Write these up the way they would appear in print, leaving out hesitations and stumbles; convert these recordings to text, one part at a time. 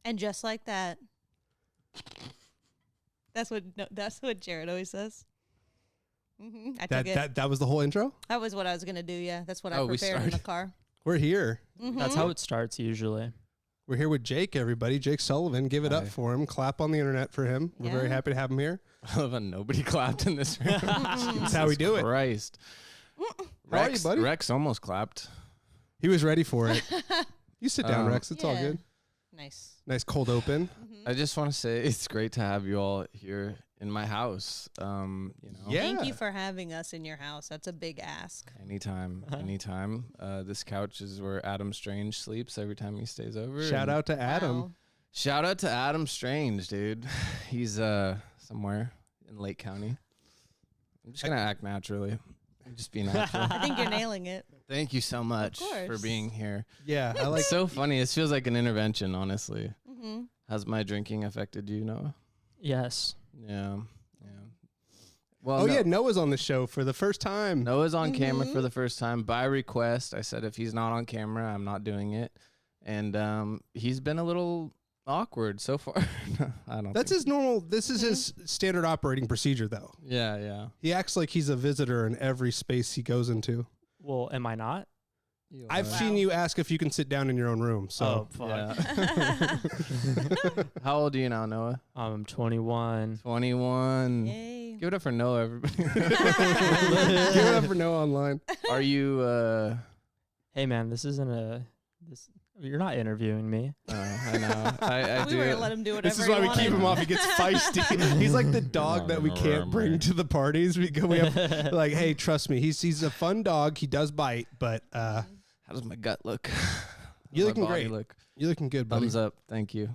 And just like that. That's what Jared always says. I took it. That was the whole intro? That was what I was going to do, yeah. That's what I prepared in the car. We're here. That's how it starts usually. We're here with Jake, everybody. Jake Sullivan. Give it up for him. Clap on the internet for him. We're very happy to have him here. I love how nobody clapped in this room. That's how we do it. Christ. How are you, buddy? Rex almost clapped. He was ready for it. You sit down, Rex. It's all good. Nice cold open. I just want to say it's great to have you all here in my house. Thank you for having us in your house. That's a big ask. Anytime. This couch is where Adam Strange sleeps every time he stays over. Shout out to Adam. Wow. Shout out to Adam Strange, dude. He's somewhere in Lake County. I'm just gonna act naturally. I'm just being natural. I think you're nailing it. Thank you so much for being here. Yeah, I like. It's so funny. It feels like an intervention, honestly. Has my drinking affected you, Noah? Yes. Yeah. Well, Noah's on the show for the first time. Noah's on camera for the first time by request. I said if he's not on camera, I'm not doing it. And he's been a little awkward so far. I don't. That's his normal. This is his standard operating procedure, though. Yeah. He acts like he's a visitor in every space he goes into. Well, am I not? I've seen you ask if you can sit down in your own room. So, fuck. Yeah. How old are you now, Noah? I'm 21. 21. Yay. Give it up for Noah, everybody. Give it up for Noah online. Are you? Hey, man, this isn't you're not interviewing me. I know. I we do. were going to let him do whatever This is why we keep him off. He gets feisty. He's like the dog that we can't bring to the parties. We have like, hey, trust me. He's a fun dog. He does bite, but how does my gut look? You're looking great. Look? You're looking good, buddy. Thumbs up. Thank you.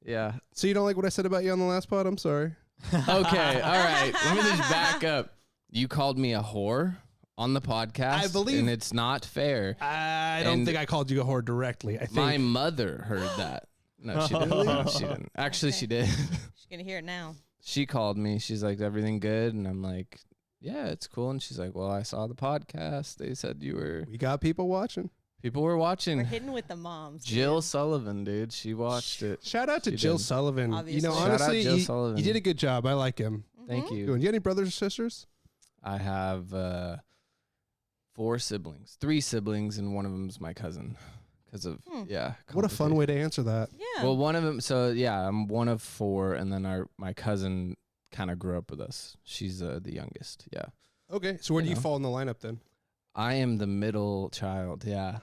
Yeah. So you don't like what I said about you on the last pod? I'm sorry. Okay. All right. Let me just back up. You called me a whore on the podcast, I believe, and it's not fair. I don't think I called you a whore directly. I think my mother heard that. No, she didn't. No, she didn't. Actually, she did. She's going to hear it now. She called me. She's like, everything good? And I'm like, yeah, it's cool. And she's like, well, I saw the podcast. They said you were. We got people watching. People were watching. We're hitting with the moms. Jill Sullivan, dude. She watched it. Shout out to Jill Sullivan. Obviously. You know, Shout honestly, out Jill Sullivan. you did a good job. I like him. Thank you. Do you have any brothers or sisters? I have 4 siblings, 3 siblings, and one of them's my cousin. Because of What a fun way to answer that. Yeah. Well, one of them. So yeah, I'm one of 4, and then my cousin kind of grew up with us. She's the youngest. Yeah. Okay, so where do you fall in the lineup then? I am the middle child. Yeah.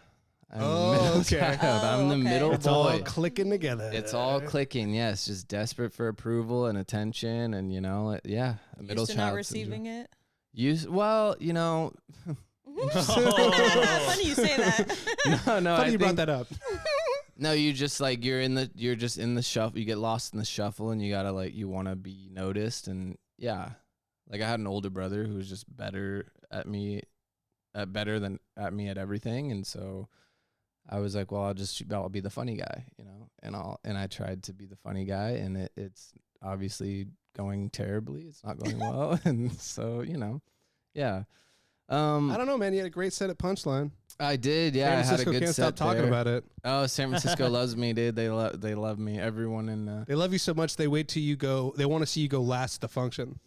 Okay. I'm the middle It's boy. all clicking together. It's all clicking. Yes, just desperate for approval and attention, and a middle Used to child. not receiving it. Funny you say that. No. Funny you brought that up. No, you just like you're just in the shuffle. You get lost in the shuffle, and you gotta you want to be noticed, and like I had an older brother who was just better at me, at everything, and so I was like, well, I'll be the funny guy, and I tried to be the funny guy, and it's obviously going terribly. It's not going well, and so yeah. I don't know, man. You had a great set at Punchline. I did, yeah. San Francisco I had a good can't set stop talking about it. Oh, San Francisco loves me, dude. They love me. Everyone in. They love you so much. They wait till you go. They want to see you go last at the function.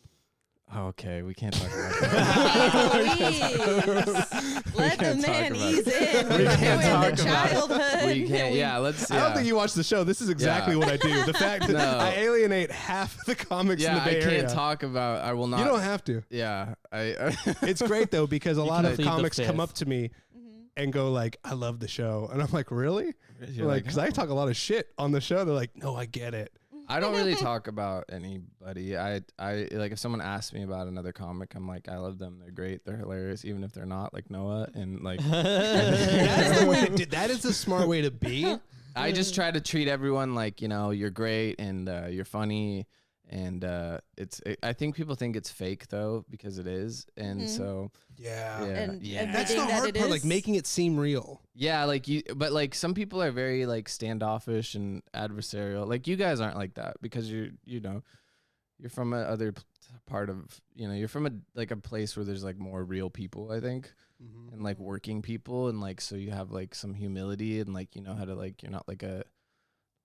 Okay, we can't talk about that. Let the man ease in. We can't talk the about childhood. We can't. Yeah, let's. I don't think you watched the show. This is exactly what I do. The fact that I alienate half the comics in the Bay Area. I can't talk about. I will not. You don't have to. Yeah, It's great though because a lot of plead the comics come fifth. up to me and go like, "I love the show," and I'm like, "Really?" You're Like, because I talk a lot of shit on the show. They're like, "No, I get it." I don't really talk about anybody. I like if someone asks me about another comic, I'm like, I love them. They're great. They're hilarious, even if they're not, like Noah. And like, That's the way to do. That is the smart way to be. I just try to treat everyone like, you're great and you're funny. And I think people think it's fake though, because it is. And so And that's the hard part, like making it seem real. Yeah, but like some people are very like standoffish and adversarial. Like you guys aren't like that because you're from a other part of, you're from a place where there's like more real people, I think, and like working people, and like so you have like some humility and like how to like you're not like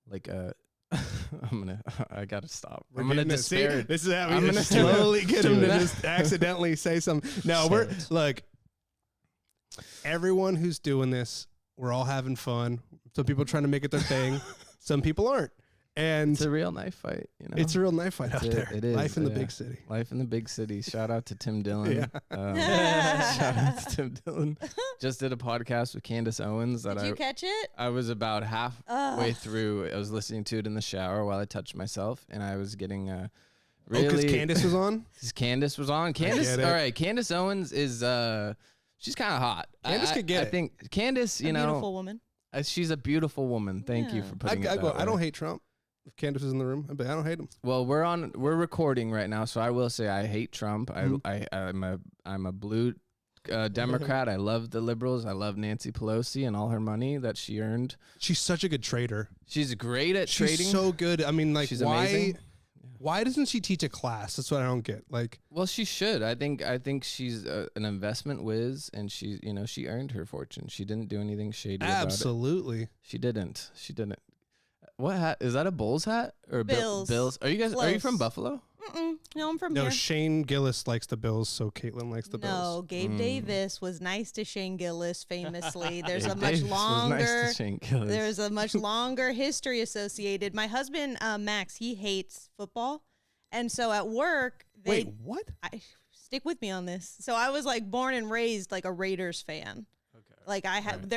like I gotta stop. We're I'm gonna getting it. See, disparage. this is how I'm we gonna slowly get him to do it. just accidentally say something. No, Say we're it. look. Everyone who's doing this, we're all having fun. Some people are trying to make it their thing. Some people aren't. And It's a real knife fight, you know. it's a real knife fight out It- there. it is, Life in the yeah. big city. Life in the big city. Shout out to Tim Dillon. Yeah. Shout out to Tim Dillon. Just did a podcast with Candace Owens that Did you catch it? I was about halfway Ugh. through. I was listening to it in the shower while I touched myself, and I was getting Oh, because really. Candace was on? Candace was on. Candace, get it. all right. Candace Owens is she's kind of hot. Candace could get I it. think Candace, you A know, beautiful woman. she's a beautiful woman. Thank you Yeah. for putting it that I way. don't hate Trump. If Candace is in the room, I don't hate him. Well, we're recording right now, so I will say I hate Trump. Mhm. I'm a blue Democrat. I love the liberals. I love Nancy Pelosi and all her money that she earned. She's such a good trader. She's great at She's trading. so good. I mean, like, She's why? amazing. Why doesn't she teach a class? That's what I don't get. Like, Well, she should. I think she's an investment whiz, and she earned her fortune. She didn't do anything shady about it. absolutely. She didn't. What hat is that? A Bulls hat or a Bills. Bills? Are you from Close. Buffalo? Mm-mm. No, I'm from No, here. Shane Gillis likes the Bills, so Caitlin likes the No, Bills. Gabe Davis was nice to Shane Gillis famously. There's a Dave much Davis was longer nice to Shane Gillis. there's a much longer history associated. My husband Max, he hates football. And so at work, they Wait, what? stick with me on this. So I was like born and raised like a Raiders fan. Okay. Like I have Right.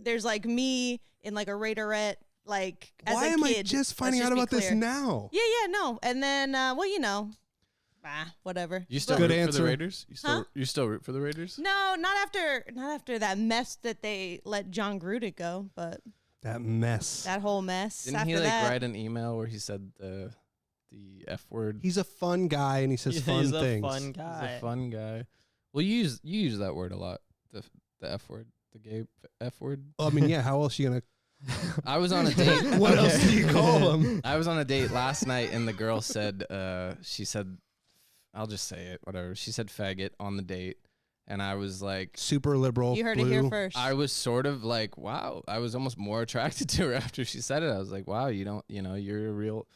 there's like me in like a Raiderette like as Why a am I kid. just Let's finding out be about this clear. now? Yeah, no. And then well, you know, whatever. You still Good root for answer. the Raiders? Huh? You still root for the Raiders? No, not after that mess that they let John Gruden go, but That mess. that whole mess Didn't after he like that. write an email where he said the F word? He's a fun guy and he says fun He's things. a fun He's guy. a fun guy. Well, you use that word a lot. The F word, the gay F word. Well, I mean, yeah, how else are you going I was on a date. to... What else do you call him? I was on a date last night, and the girl said, she said, I'll just say it, whatever. She said faggot on the date, and I was like, Super liberal. You heard blue. it here first. I was sort of like, wow. I was almost more attracted to her after she said it. I was like, wow, you're a real,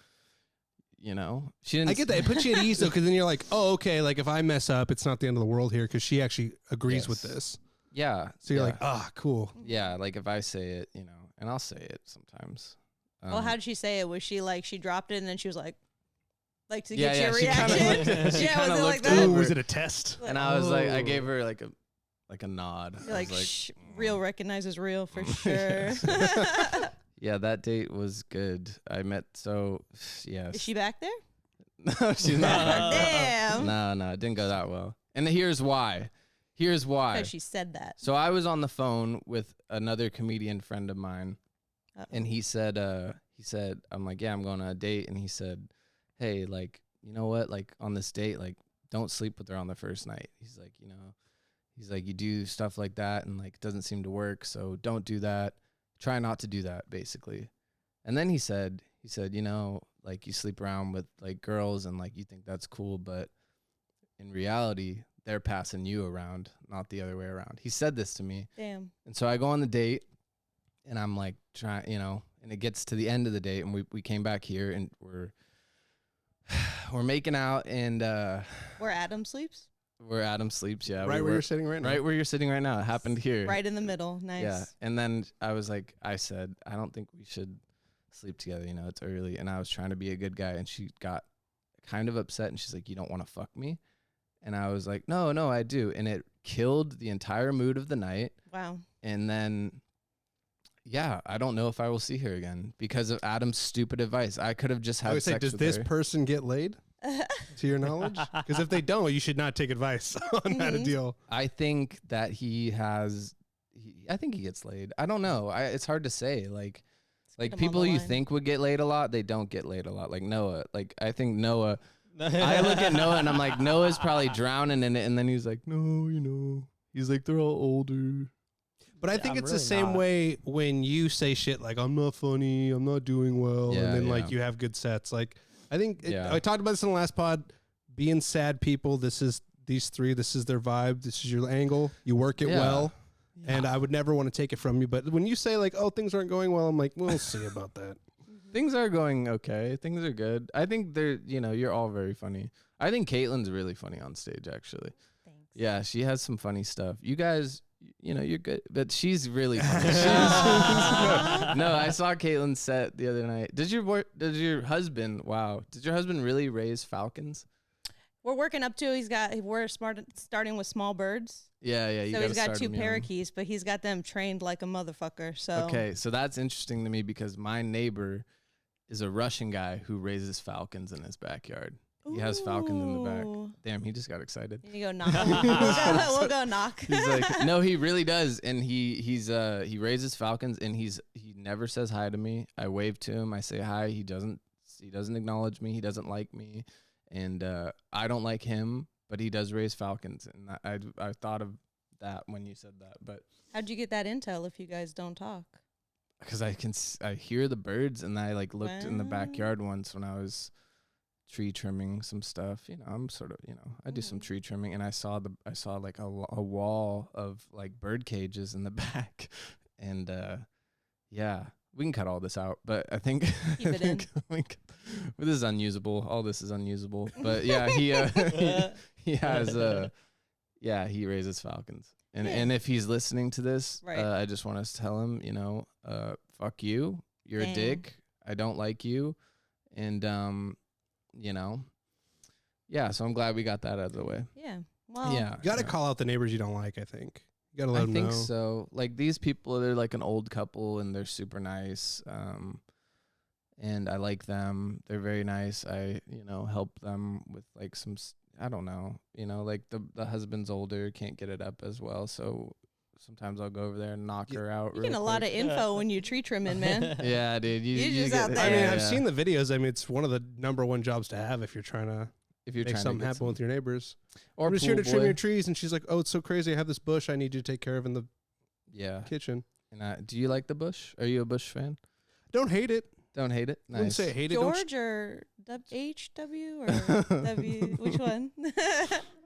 she didn't. I get that. It puts you at ease, though, because then you're like, oh, okay, like if I mess up, it's not the end of the world here because she actually agrees with Yes. this. Yeah. So you're yeah. like, ah, cool. Yeah, like if I say it, and I'll say it sometimes. well, how did she say it? Was she like she dropped it and then she was like to Yeah, get yeah, your she kinda reaction? looked- she yeah, kinda was it like looked that? over. was it a test? And I was like, I Oh. gave her like a nod. You're like, I was shh, real recognizes real for sure. Yeah, that date was good. I met yes. Is she back there? No, she's not. back there. Damn. No, it didn't go that well. And here's why. Here's why. Because she said that. So I was on the phone with another comedian friend of mine, Uh-oh. and he said, I'm like, yeah, I'm going on a date, and he said, hey, like, you know what, like on this date, like, don't sleep with her on the first night. He's like, you do stuff like that, and like, it doesn't seem to work, so don't do that. Try not to do that, basically. And then he said, like, you sleep around with like girls, and like you think that's cool, but in reality, they're passing you around, not the other way around. He said this to me. Damn. And so I go on the date, and I'm like trying, and it gets to the end of the date, and we came back here, and we're making out, and Where Adam sleeps? where Adam sleeps, yeah. Right where you're sitting right now. Right where you're sitting right now. It happened here. Right in the middle. Nice. Yeah. And then I said, I don't think we should sleep together, it's early. And I was trying to be a good guy, and she got kind of upset, and she's like, you don't want to fuck me? And I was like, no, I do. And it killed the entire mood of the night. Wow. And then, yeah, I don't know if I will see her again because of Adam's stupid advice. I could have just I had would say, sex does with this her. person get laid? To your knowledge? Because if they don't, you should not take advice on that Mhm. deal. I think that I think he gets laid. I don't know. It's hard to say. Like Get him on people the you line. think would get laid a lot, they don't get laid a lot. Like Noah. Like I think Noah. I look at Noah and I'm like, Noah's probably drowning in it, and then he's like, no, he's like, they're all older. But I Yeah, think I'm it's the really same not. way when you say shit like, I'm not funny, I'm not doing well, Yeah, and then yeah. like you have good sets. Like, I think Yeah. I talked about this in the last pod. Being sad people, this is these three, this is their vibe, this is your angle. You work it Yeah. well, and I would never want to take it from you. But when you say like, oh, things aren't going well, I'm like, we'll see about that. Things are going okay. Things are good. I think they're, you're all very funny. I think Caitlin's really funny on stage, actually. Thanks. Yeah, she has some funny stuff. You guys, you're good, but she's really funny. No, I saw Caitlin's set the other night. Did your husband really raise falcons? We're working up to. We're starting with small birds. Yeah. So he's got 2 parakeets, but he's got them trained like a motherfucker. So okay, so that's interesting to me because my neighbor is a Russian guy who raises falcons in his backyard. He has falcons in the back. Damn, he just got excited. You go knock. We'll go knock. He's like, no, he really does, and he raises falcons, and he never says hi to me. I wave to him. I say hi. He doesn't acknowledge me. He doesn't like me, and I don't like him. But he does raise falcons, and I thought of that when you said that. But how'd you get that intel if you guys don't talk? Because I hear the birds, and I looked in the backyard once when I was tree trimming some stuff. I'm sort of I do some tree trimming, and I saw like a wall of like bird cages in the back, and yeah, we can cut all this out, but I think Keep it in. This is unusable. All this is unusable, but yeah, he has he raises falcons. And if he's listening to this, Right. I just want to tell him, fuck you. You're Damn. a dick. I don't like you. And, so I'm glad we got that out of the way. Yeah. Well. Yeah. You got to call out the neighbors you don't like, I think. You got to let them know. I think so. Like these people, they're like an old couple and they're super nice. And I like them. They're very nice. I, help them with like some, I don't know, like the husband's older, can't get it up as well. So sometimes I'll go over there and knock her out. You're getting a lot of info when you tree trimming, man. Yeah, dude. You just get out it. there. I mean, Yeah. I've seen the videos. I mean, it's one of the #1 jobs to have if you're trying to make something happen with your neighbors. Or I'm just here to pool trim boy. your trees. And she's like, oh, it's so crazy. I have this bush I need you to take care of in the Yeah. kitchen. And do you like the bush? Are you a bush fan? Don't hate it. Don't hate it? I wouldn't Nice. say hate it. George or HW or W? Which one?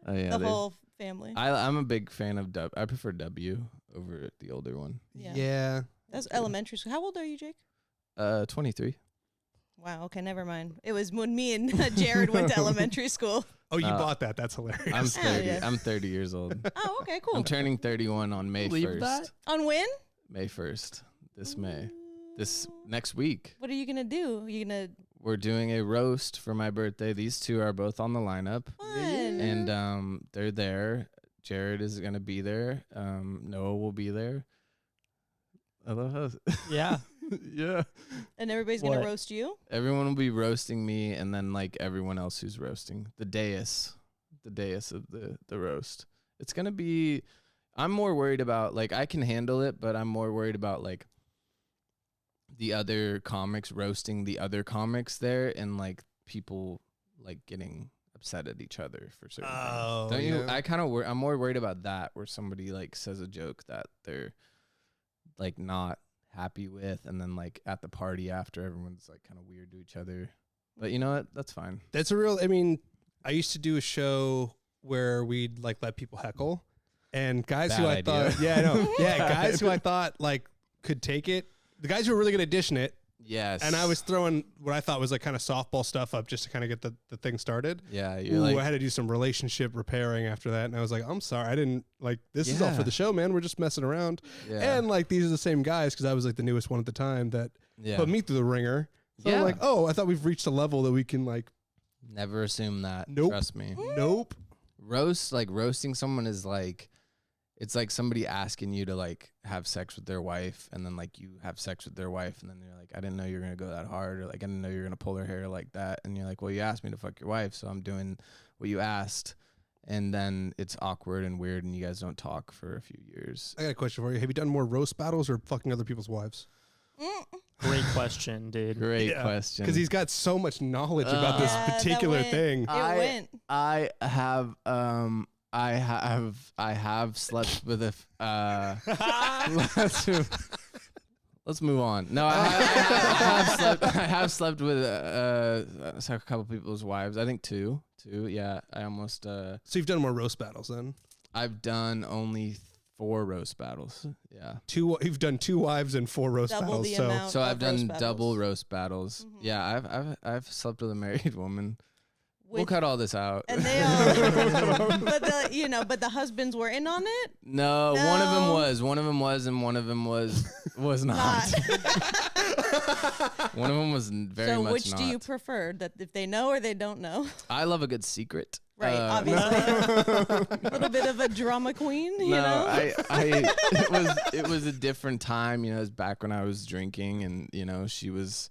Oh, yeah, The whole family. I'm a big fan of W. I prefer W over the older one. Yeah. That's elementary school. How old are you, Jake? 23. Wow. Okay, never mind. It was when me and Jared went to elementary school. Oh, you Uh, bought that. That's hilarious. I'm 30. yeah. I'm 30 years old. Oh, okay, cool. I'm turning 31 on May Believe 1st. that? On when? May 1st. This May. This next week. What are you gonna do? You gonna We're doing a roast for my birthday. These two are both on the lineup. fun? And they're there. Jared is gonna be there. Noah will be there. I love how Yeah. yeah. And everybody's gonna What? roast you? Everyone will be roasting me, and then like everyone else who's roasting the dais of the roast. It's gonna be. I'm more worried about like I can handle it, but I'm more worried about like the other comics roasting the other comics there, and like people like getting upset at each other for certain Oh, things. Don't you? yeah. I'm more worried about that, where somebody like says a joke that they're like not happy with, and then like at the party after, everyone's like kind of weird to each other. But you know what? That's fine. That's a real, I mean, I used to do a show where we'd like let people heckle, and guys who I Bad idea. thought, yeah, I know. Yeah, guys who I thought like could take it. The guys who were really good at dishing it. Yes. And I was throwing what I thought was like kind of softball stuff up just to kind of get the thing started. Yeah, you're Ooh, like I had to do some relationship repairing after that. And I was like, I'm sorry. I didn't like, this is all for Yeah. the show, man. We're just messing around. yeah. And like, these are the same guys, because I was like the newest one at the time that yeah. put me through the ringer. So Yeah. I'm like, oh, I thought we've reached a level that we can like, Never assume that. Nope. Trust me. nope. Roasting someone is like, it's like somebody asking you to like have sex with their wife, and then like you have sex with their wife, and then you're like, I didn't know you were gonna go that hard, or like I didn't know you were gonna pull her hair like that, and you're like, well, you asked me to fuck your wife, so I'm doing what you asked, and then it's awkward and weird, and you guys don't talk for a few years. I got a question for you. Have you done more roast battles or fucking other people's wives? Great question, dude. Great Yeah, question. Because he's got so much knowledge about this Yeah, that particular went- thing. It went. I have slept with a let's move on. No, I have slept with a couple people's wives. I think two. Yeah, I almost So you've done more roast battles then? I've done only 4 roast battles. Yeah. You've done 2 wives and 4 roast Double battles. the So amount. So of I've done roast battles. double roast battles. Mhm. Yeah, I've slept with a married woman. We'll With- cut all this out. And they all, but the husbands were in on it. No, one of them No. was, and one of them was not. One of them was very So much which not. do you prefer? That if they know or they don't know? I love a good secret. Right, obviously. A little bit of a drama queen, you know? it was a different time, you know, it was back when I was drinking and, you know, she was,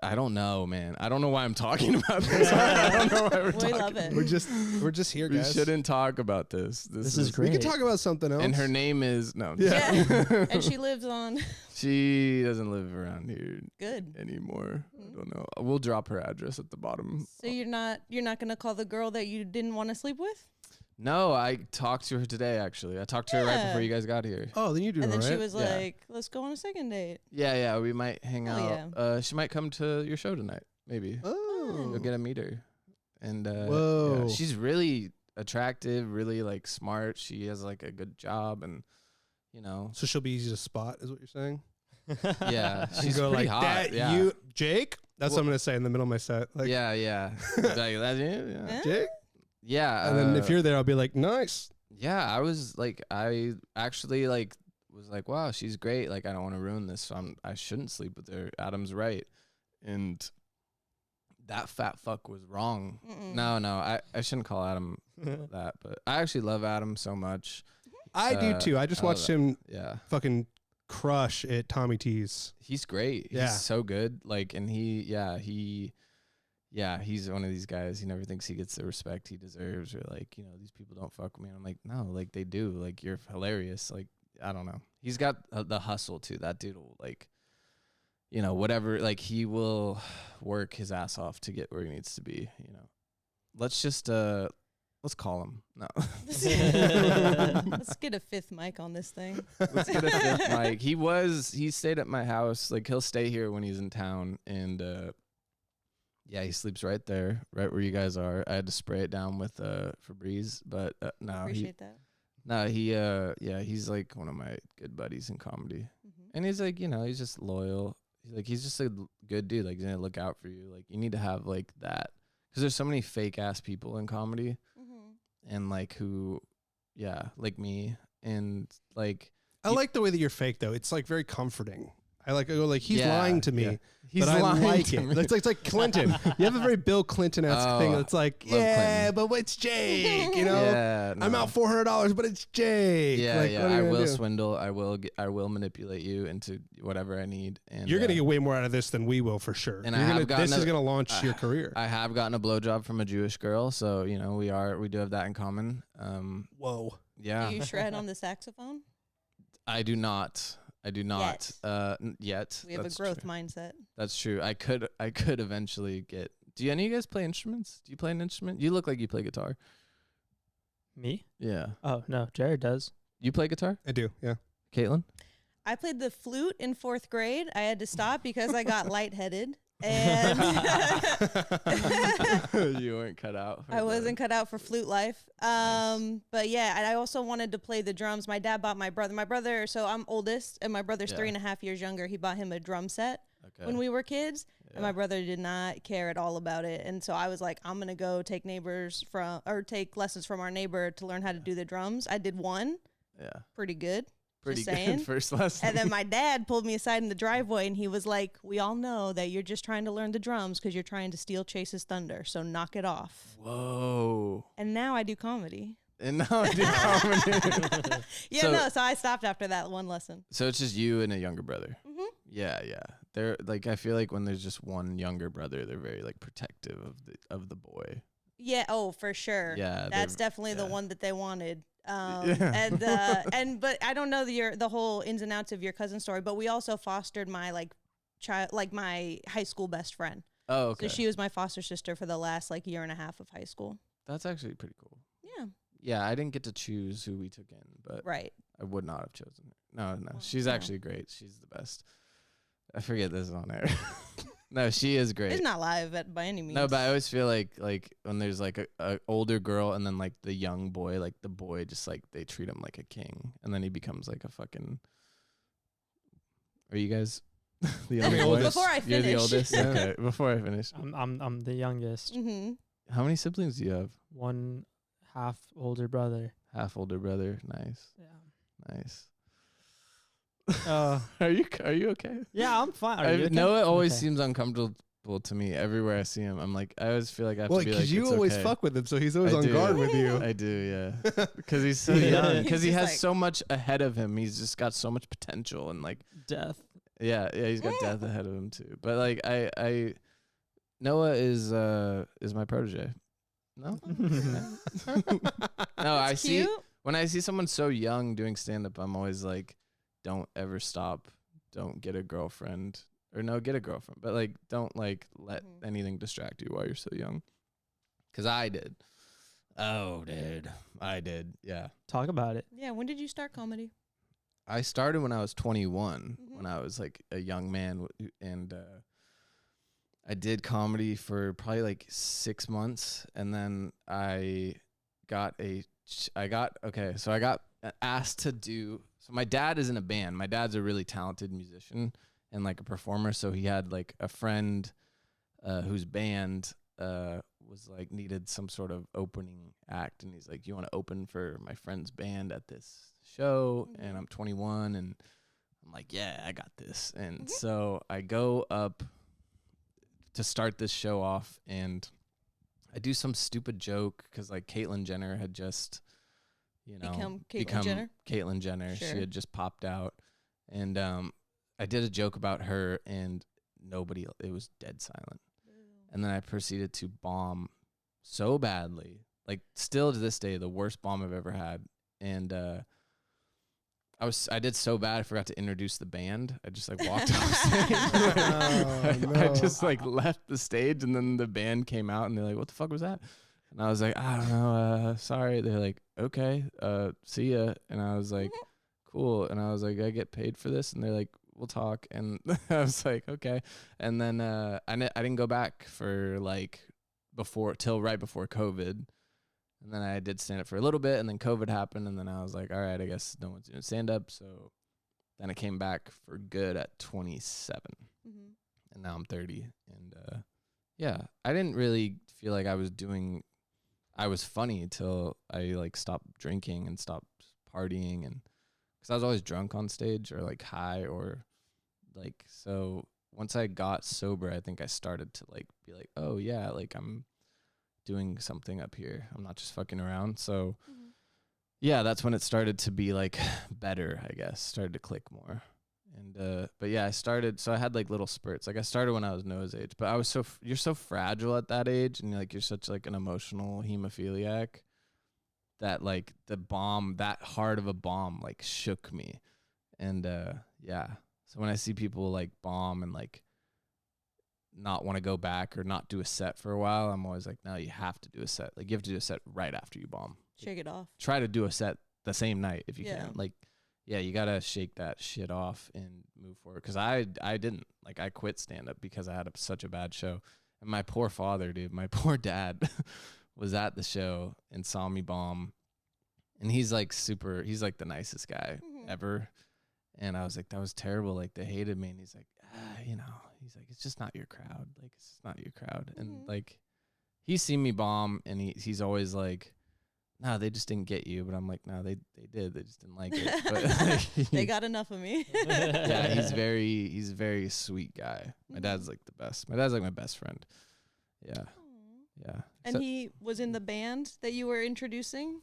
I don't know, man. I don't know why I'm talking about this. I don't know why we're We talking. love it. we're just here, We guys. shouldn't talk about this. This is We great. can talk about something else. And her name is, no. Yeah. And she lives on. She doesn't live around here Good. anymore. I don't know. We'll drop her address at the bottom. So you're not gonna call the girl that you didn't want to sleep with? No, I talked to her today, actually. I talked to her right Yeah. before you guys got here. Oh, then you do And it then right. she was Yeah. like, "Let's go on a second date." Yeah, we might hang Hell out. She might come to your show tonight, maybe. Oh. You'll get to meet her. And Whoa. yeah, she's really attractive, really like smart. She has like a good job and you know, So she'll be easy to spot, is what you're saying? yeah, You she's go pretty like hot. that. Yeah. You, Jake. That's what Well- I'm gonna say in the middle of my set. Like, yeah. Like, that's you? Yeah. Eh? Jake. Yeah. And then if you're there, I'll be like, nice. Yeah, I was like, I actually like was like, wow, she's great. Like, I don't want to ruin this, so I shouldn't sleep with her. Adam's right, and that fat fuck was wrong. Mm-mm. No, I shouldn't call Adam that, but I actually love Adam so much. I do too. I just I love watched it. him Yeah, fucking crush at Tommy T's. he's great. Yeah. He's so good. Like, and he's one of these guys. He never thinks he gets the respect he deserves, or like, you know, these people don't fuck with me. And I'm like, no, like they do. Like, you're hilarious. Like, I don't know. He's got the hustle too. That dude will like, you know, whatever. Like, he will work his ass off to get where he needs to be. You know, let's just let's call him. No, Let's get a 5th mic on this thing. let's get a 5th mic. He stayed at my house. Like, he'll stay here when he's in town, and yeah, he sleeps right there, right where you guys are. I had to spray it down with Febreze, but no, Appreciate that. he's like one of my good buddies in comedy, Mhm. and he's like, you know, he's just loyal. He's just a good dude. Like, he's gonna look out for you. Like, you need to have like that, because there's so many fake ass people in comedy, Mhm. and like who, yeah, like me, and like I like the way that you're fake though. It's like very comforting. I like. I go like he's Yeah, lying to me. yeah. He's but I lying like to it. me. It's like Clinton. You have a very Bill Clinton-esque thing. Oh, It's like, love yeah, Clinton. but it's Jake. You know, yeah, I'm no. out $400, but it's Jake. Yeah, like, yeah. what are I you gonna will do? swindle. I will manipulate you into whatever I need. And You're gonna get way more out of this than we will for sure. And You're I have gonna, gotten this is a- gonna launch your career. I have gotten a blowjob from a Jewish girl, so you know we do have that in common. Whoa. Yeah, Do you shred on the saxophone? I do not. I do not. Yet. We have That's a growth true. mindset. That's true. I could eventually get. Do any of you guys play instruments? Do you play an instrument? You look like you play guitar. Me? Yeah. Oh no, Jared does. You play guitar, I do. Yeah. Caitlin? I played the flute in 4th grade. I had to stop because I got lightheaded. And You weren't cut out. for I the- wasn't cut out for flute life. Nice. But yeah, and I also wanted to play the drums. My dad bought my brother. So I'm oldest, and my brother's Yeah. 3.5 years younger. He bought him a drum set Okay. when we were kids, and Yeah. my brother did not care at all about it. And so I was like, I'm gonna go take take lessons from our neighbor to learn how to do the drums. I did one, Yeah. pretty good. Pretty Just saying. good first lesson. And then my dad pulled me aside in the driveway, and he was like, "We all know that you're just trying to learn the drums because you're trying to steal Chase's thunder. So knock it off." Whoa. And now I do comedy. And now I do comedy. Yeah, So- so I stopped after that one lesson. So it's just you and a younger brother. Mhm. Yeah, yeah. They're like, I feel like when there's just one younger brother, they're very like protective of the boy. Yeah, oh, for sure. Yeah, That's they're- definitely the yeah. one that they wanted. Yeah. But I don't know the whole ins and outs of your cousin story, but we also fostered my my high school best friend. Oh, okay. So she was my foster sister for the last year and a half of high school. That's actually pretty cool. Yeah. Yeah, I didn't get to choose who we took in, but Right. I would not have chosen her. No, Well, she's yeah. actually great. She's the best. I forget this is on air. No, she is great. It's not live by any means. No, but I always feel like when there's like a older girl and then like the young boy, like the boy just like they treat him like a king, and then he becomes like a fucking. Are you guys the I'm the older boys? oldest. Before I You're the finish. oldest. Yeah. Okay, before I finish. I'm the youngest. Mm-hmm. How many siblings do you have? One half older brother. Half older brother. Nice, Yeah. nice. Uh, Are you okay? yeah, I'm fine. Are you okay? Noah always Okay. seems uncomfortable to me everywhere I see him. I'm like, I always feel like I have Well, to be because like, you it's always okay. fuck with him, so he's always I on do. guard with you. I do, yeah. Because he's so Yeah. young. He's Because he just has like- so much ahead of him. He's just got so much potential and like, Death. yeah, he's got death ahead of him too. But like, I Noah is my protege. No, no, I see. Cute. When I see someone so young doing stand up, I'm always like, don't ever stop. Don't get a girlfriend. Or no, get a girlfriend. But like, don't like let Mhm. anything distract you while you're so young. Because I did. Oh, dude. I did. Yeah. Talk about it. Yeah. When did you start comedy? I started when I was 21, Mhm. when I was like a young man. And I did comedy for probably like 6 months. And then I got asked to do. So my dad is in a band. My dad's a really talented musician and like a performer. So he had like a friend whose band was like needed some sort of opening act, and he's like, "You want to open for my friend's band at this show?" And I'm 21, and I'm like, "Yeah, I got this." And so I go up to start this show off, and I do some stupid joke because like Caitlyn Jenner had just, Become Caitlyn Jenner? Caitlyn Jenner. Sure. She had just popped out, and I did a joke about her, and it was dead silent. And then I proceeded to bomb so badly, like still to this day, the worst bomb I've ever had. And I did so bad I forgot to introduce the band. I just like walked off stage. I no. just like left the stage, and then the band came out and they're like, "What the fuck was that?" And I was like, "I don't know, sorry." They're like, "Okay, see ya." And I was like, "Cool." And I was like, "I get paid for this?" And they're like, "We'll talk." And I was like, "Okay." And then I didn't go back for like right before COVID. And then I did stand up for a little bit, and then COVID happened, and then I was like, all right, I guess no one's doing stand up. So then I came back for good at 27, Mm-hmm. and now I'm 30. And yeah, I didn't really feel like I was funny till I like stopped drinking and stopped partying, and because I was always drunk on stage or like high or like, so once I got sober, I think I started to like be like, oh yeah, like I'm doing something up here. I'm not just fucking around. So yeah, that's when it started to be like better, I guess. Started to click more. And but yeah, I had like little spurts. Like I started when I was Noah's age, but I was you're so fragile at that age, and like you're such like an emotional hemophiliac that like that hard of a bomb like shook me. And yeah. So when I see people like bomb and like not want to go back or not do a set for a while, I'm always like, no, you have to do a set. Like you have to do a set right after you bomb. Shake it off. Try to do a set the same night if you Yeah. can. Like, yeah, you gotta shake that shit off and move forward. Cause I didn't, like, I quit stand up because I had such a bad show. And my poor father, dude, my poor dad was at the show and saw me bomb. And he's like he's like the nicest guy ever. And I was like, that was terrible. Like they hated me. And he's like, he's like, it's just not your crowd. Like, it's just not your crowd. And like, he's seen me bomb, and he's always like, no, they just didn't get you. But I'm like, no, they did. They just didn't like it. But like, They got enough of me. yeah, he's a very sweet guy. My dad's like the best. My dad's like my best friend. Yeah. Yeah. And he was in the band that you were introducing?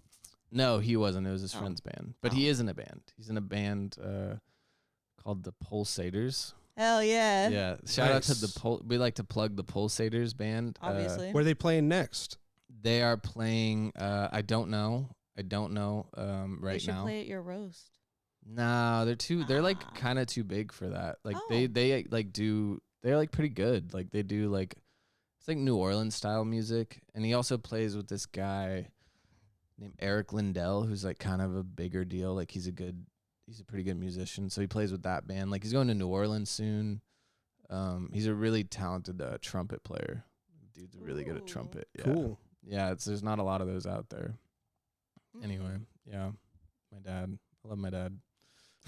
No, he wasn't. It was his friend's band. But he is in a band. He's in a band called the Pulsators. Hell yeah. Yeah. Shout out to Nice. we like to plug the Pulsators band. Obviously. Where are they playing next? They are playing I don't know They right should now. play at your roast. Nah, they're like kind of too big for that. Like they like they're like pretty good. Like they do like, it's like New Orleans style music. And he also plays with this guy named Eric Lindell, who's like kind of a bigger deal. Like he's a pretty good musician. So he plays with that band. Like he's going to New Orleans soon. He's a really talented trumpet player. Dude's really good at Ooh. trumpet. Yeah. Cool. Yeah, there's not a lot of those out there. Anyway, yeah, my dad. I love my dad.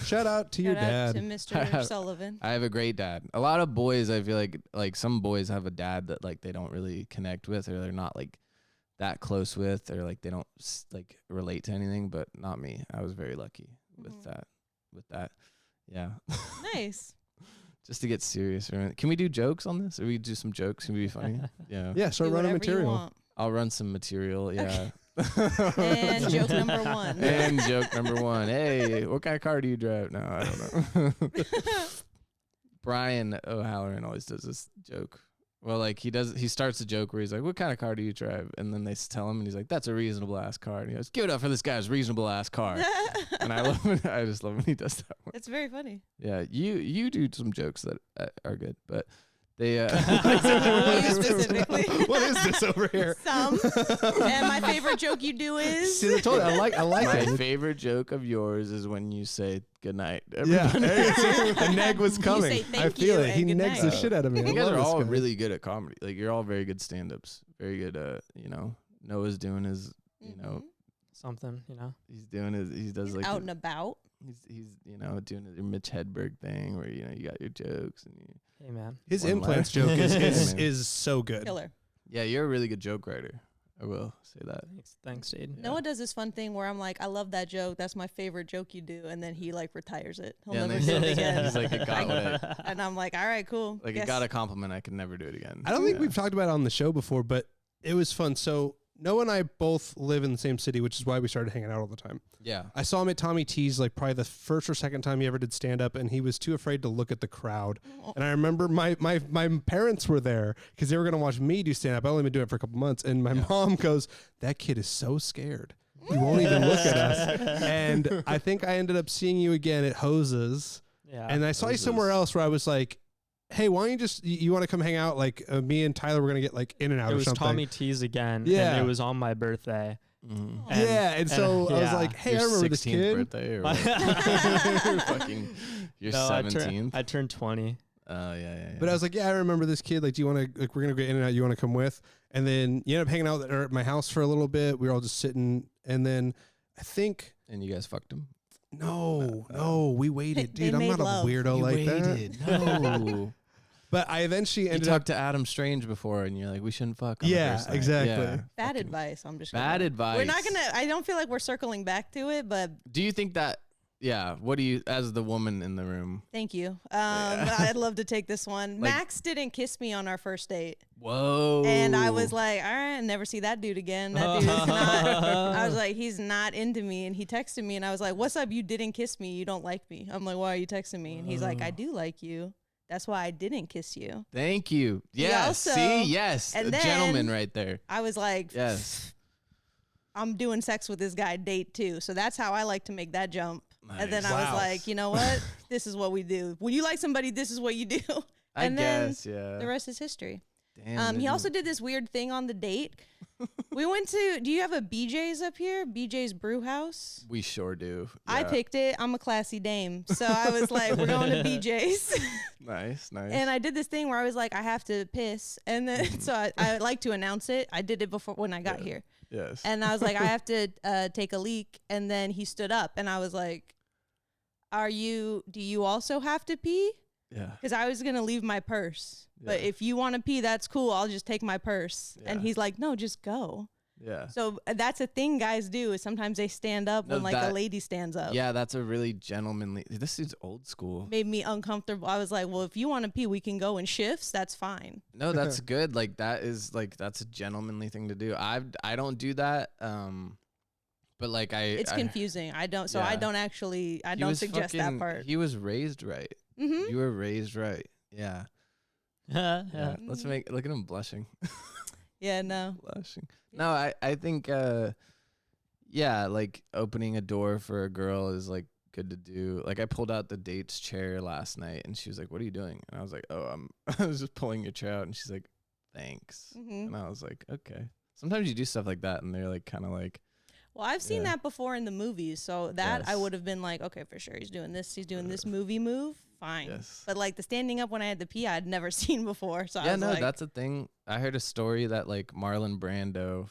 Shout out to your Shout out dad. to Mr. Sullivan. I have a great dad. A lot of boys, I feel like some boys have a dad that like they don't really connect with, or they're not like that close with, or like they don't like relate to anything. But not me. I was very lucky with that. With that, yeah. Nice. Just to get serious, can we do jokes on this? Or we do some jokes? Can we be funny? Yeah. Yeah, start Do running whatever you material. want. I'll run some material. Yeah. And joke number one. And joke number one. Hey, what kind of car do you drive? No, I don't know. Brian O'Halloran always does this joke. Well, like he starts a joke where he's like, what kind of car do you drive? And then they tell him, and he's like, that's a reasonable ass car. And he goes, give it up for this guy's reasonable ass car. And I love it. I just love when he does that one. It's very funny. Yeah, you do some jokes that are good, but they You specifically. What is this over here? Some. And my favorite joke you do is. See, I told you, I like my it. favorite joke of yours is when you say good night. Yeah, a neg was coming. say thank I feel you it. He and good negs night. the shit out of me. You I guys love are this all guy. really good at comedy. Like you're all very good stand-ups. Very good. Noah's doing his. Something, He's doing his. He does He's like out and about. He's doing his Mitch Hedberg thing where you got your jokes and you. Hey, man. His One implants laugh. joke is Man. is so good. Killer. Yeah, you're a really good joke writer. I will say that. Thanks, Jade. Noah does this fun thing where I'm like, I love that joke. That's my favorite joke you do. And then he like retires it. He'll Yeah, and never then do it again. He's like, it got what I, And I'm like, all right, cool. like it got a compliment. I can never do it again. I don't think Yeah. we've talked about it on the show before, but it was fun. So Noah and I both live in the same city, which is why we started hanging out all the time. Yeah. I saw him at Tommy T's like probably the first or second time he ever did stand up, and he was too afraid to look at the crowd. And I remember my parents were there because they were going to watch me do stand up. I only been doing it for a couple months, and my mom goes, "That kid is so scared. He won't even look at us." And I think I ended up seeing you again at Hose's, Yeah. and I saw you somewhere else where I was like, "Hey, why don't you just you want to come hang out? Like me and Tyler were gonna get like in and out it or was something." Tommy T's again. Yeah. And it was on my birthday. Mm-hmm. And- so I was yeah. like, "Hey, Your I remember this 16th kid." birthday or what? Fucking your No, 17th. I turned 20. Oh yeah. But I was like, "Yeah, I remember this kid. Like, do you want to? Like, we're gonna go in and out. You want to come with?" And then you end up hanging out at my house for a little bit. We were all just sitting, and then I think And you guys fucked him. no, we waited, They dude. I'm made not love. a weirdo like that. No. But I eventually You ended up. talked to Adam Strange before, and you're like, we shouldn't fuck. On the Yeah, first night. exactly. Yeah. Bad Fucking advice. I'm just Bad gonna, advice. We're not gonna. I don't feel like we're circling back to it, but Do you think that? Yeah. What do you, as the woman in the room? thank you. I'd love to take this one. Like- Max didn't kiss me on our first date, Whoa. and I was like, all right, never see that dude again. That dude is not. I was like, he's not into me, and he texted me, and I was like, what's up? You didn't kiss me. You don't like me. I'm like, why are you texting me? And he's like, I do like you. That's why I didn't kiss you. Thank you. He Yes. also- See. Yes. and A then- gentleman right there. I was like, Yes. I'm doing sex with this guy date too. So that's how I like to make that jump. And then Nice. I was Wow. like, you know what? This is what we do. When you like somebody, this is what you do. I And then guess. Yeah. the rest is history. Damn. He dude. also did this weird thing on the date. We went to, do you have a BJ's up here? BJ's Brew House? We sure do. I Yeah. picked it. I'm a classy dame. So I was like, we're going to BJ's. Nice. Nice. And I did this thing where I was like, I have to piss. And then, so I like to announce it. I did it before when I got here. Yes. And I was like, I have to take a leak. And then he stood up and I was like, do you also have to pee? yeah. Because I was going to leave my purse. But Yeah. if you want to pee, that's cool. I'll just take my purse. And Yeah. he's like, no, just go. Yeah. So that's a thing guys do is sometimes they stand up No, when like a that- lady stands up. Yeah, that's a really gentlemanly. This dude's old school. Made me uncomfortable. I was like, well, if you want to pee, we can go in shifts. That's fine. No, that's good. Like that's a gentlemanly thing to do. I don't do that. But like It's confusing. I don't suggest that part. He was raised right. Mm-hmm. You were raised right. Yeah. yeah. Yeah. Let's look at him blushing. Yeah, no. Blushing. No, I think yeah, like opening a door for a girl is like good to do. Like I pulled out the date's chair last night and she was like, "What are you doing?" And I was like, "Oh, I was just pulling your chair out." And she's like, "Thanks." Mm-hmm. And I was like, "Okay." Sometimes you do stuff like that and they're like kind of like, Well, I've seen Yeah. that before in the movies. So that I Yes. would have been like, okay, for sure. He's doing this. He's doing this movie move. fine. Yes. But like the standing up when I had to pee, I'd never seen before. So I Yeah, was no, like, that's a thing. I heard a story that like Marlon Brando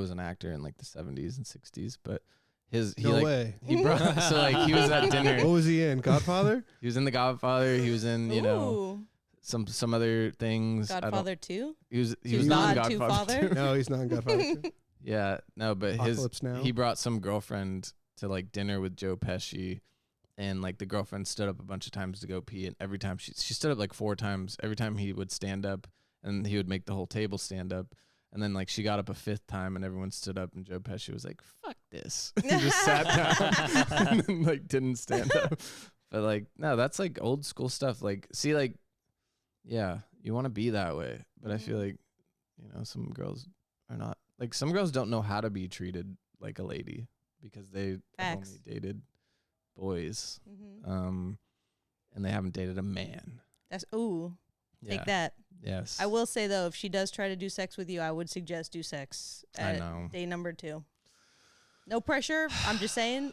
was an actor in like the 70s and 60s, but No way. he brought so like he was at dinner. What was he in? Godfather? He was in The Godfather. He was in, you know, Ooh, some other things. Godfather 2? He was Too not God, in Too Godfather. Father? 2. No, he's not in Godfather. Yeah, no, but Apocalypse Now. he brought some girlfriend to like dinner with Joe Pesci, and like the girlfriend stood up a bunch of times to go pee, and every time she stood up like 4 times. Every time he would stand up, and he would make the whole table stand up. And then like she got up a 5th time, and everyone stood up, and Joe Pesci was like, "Fuck this," and just sat down, and then like didn't stand up. But like, no, that's like old school stuff. Like, see, like, yeah, you want to be that way, but I feel like, you know, some girls are not. Like, some girls don't know how to be treated like a lady because they have only dated boys, and they haven't dated a man. That's take Yeah. that. Yes. I will say though, if she does try to do sex with you, I would suggest do sex I at know. day number 2. No pressure. I'm just saying.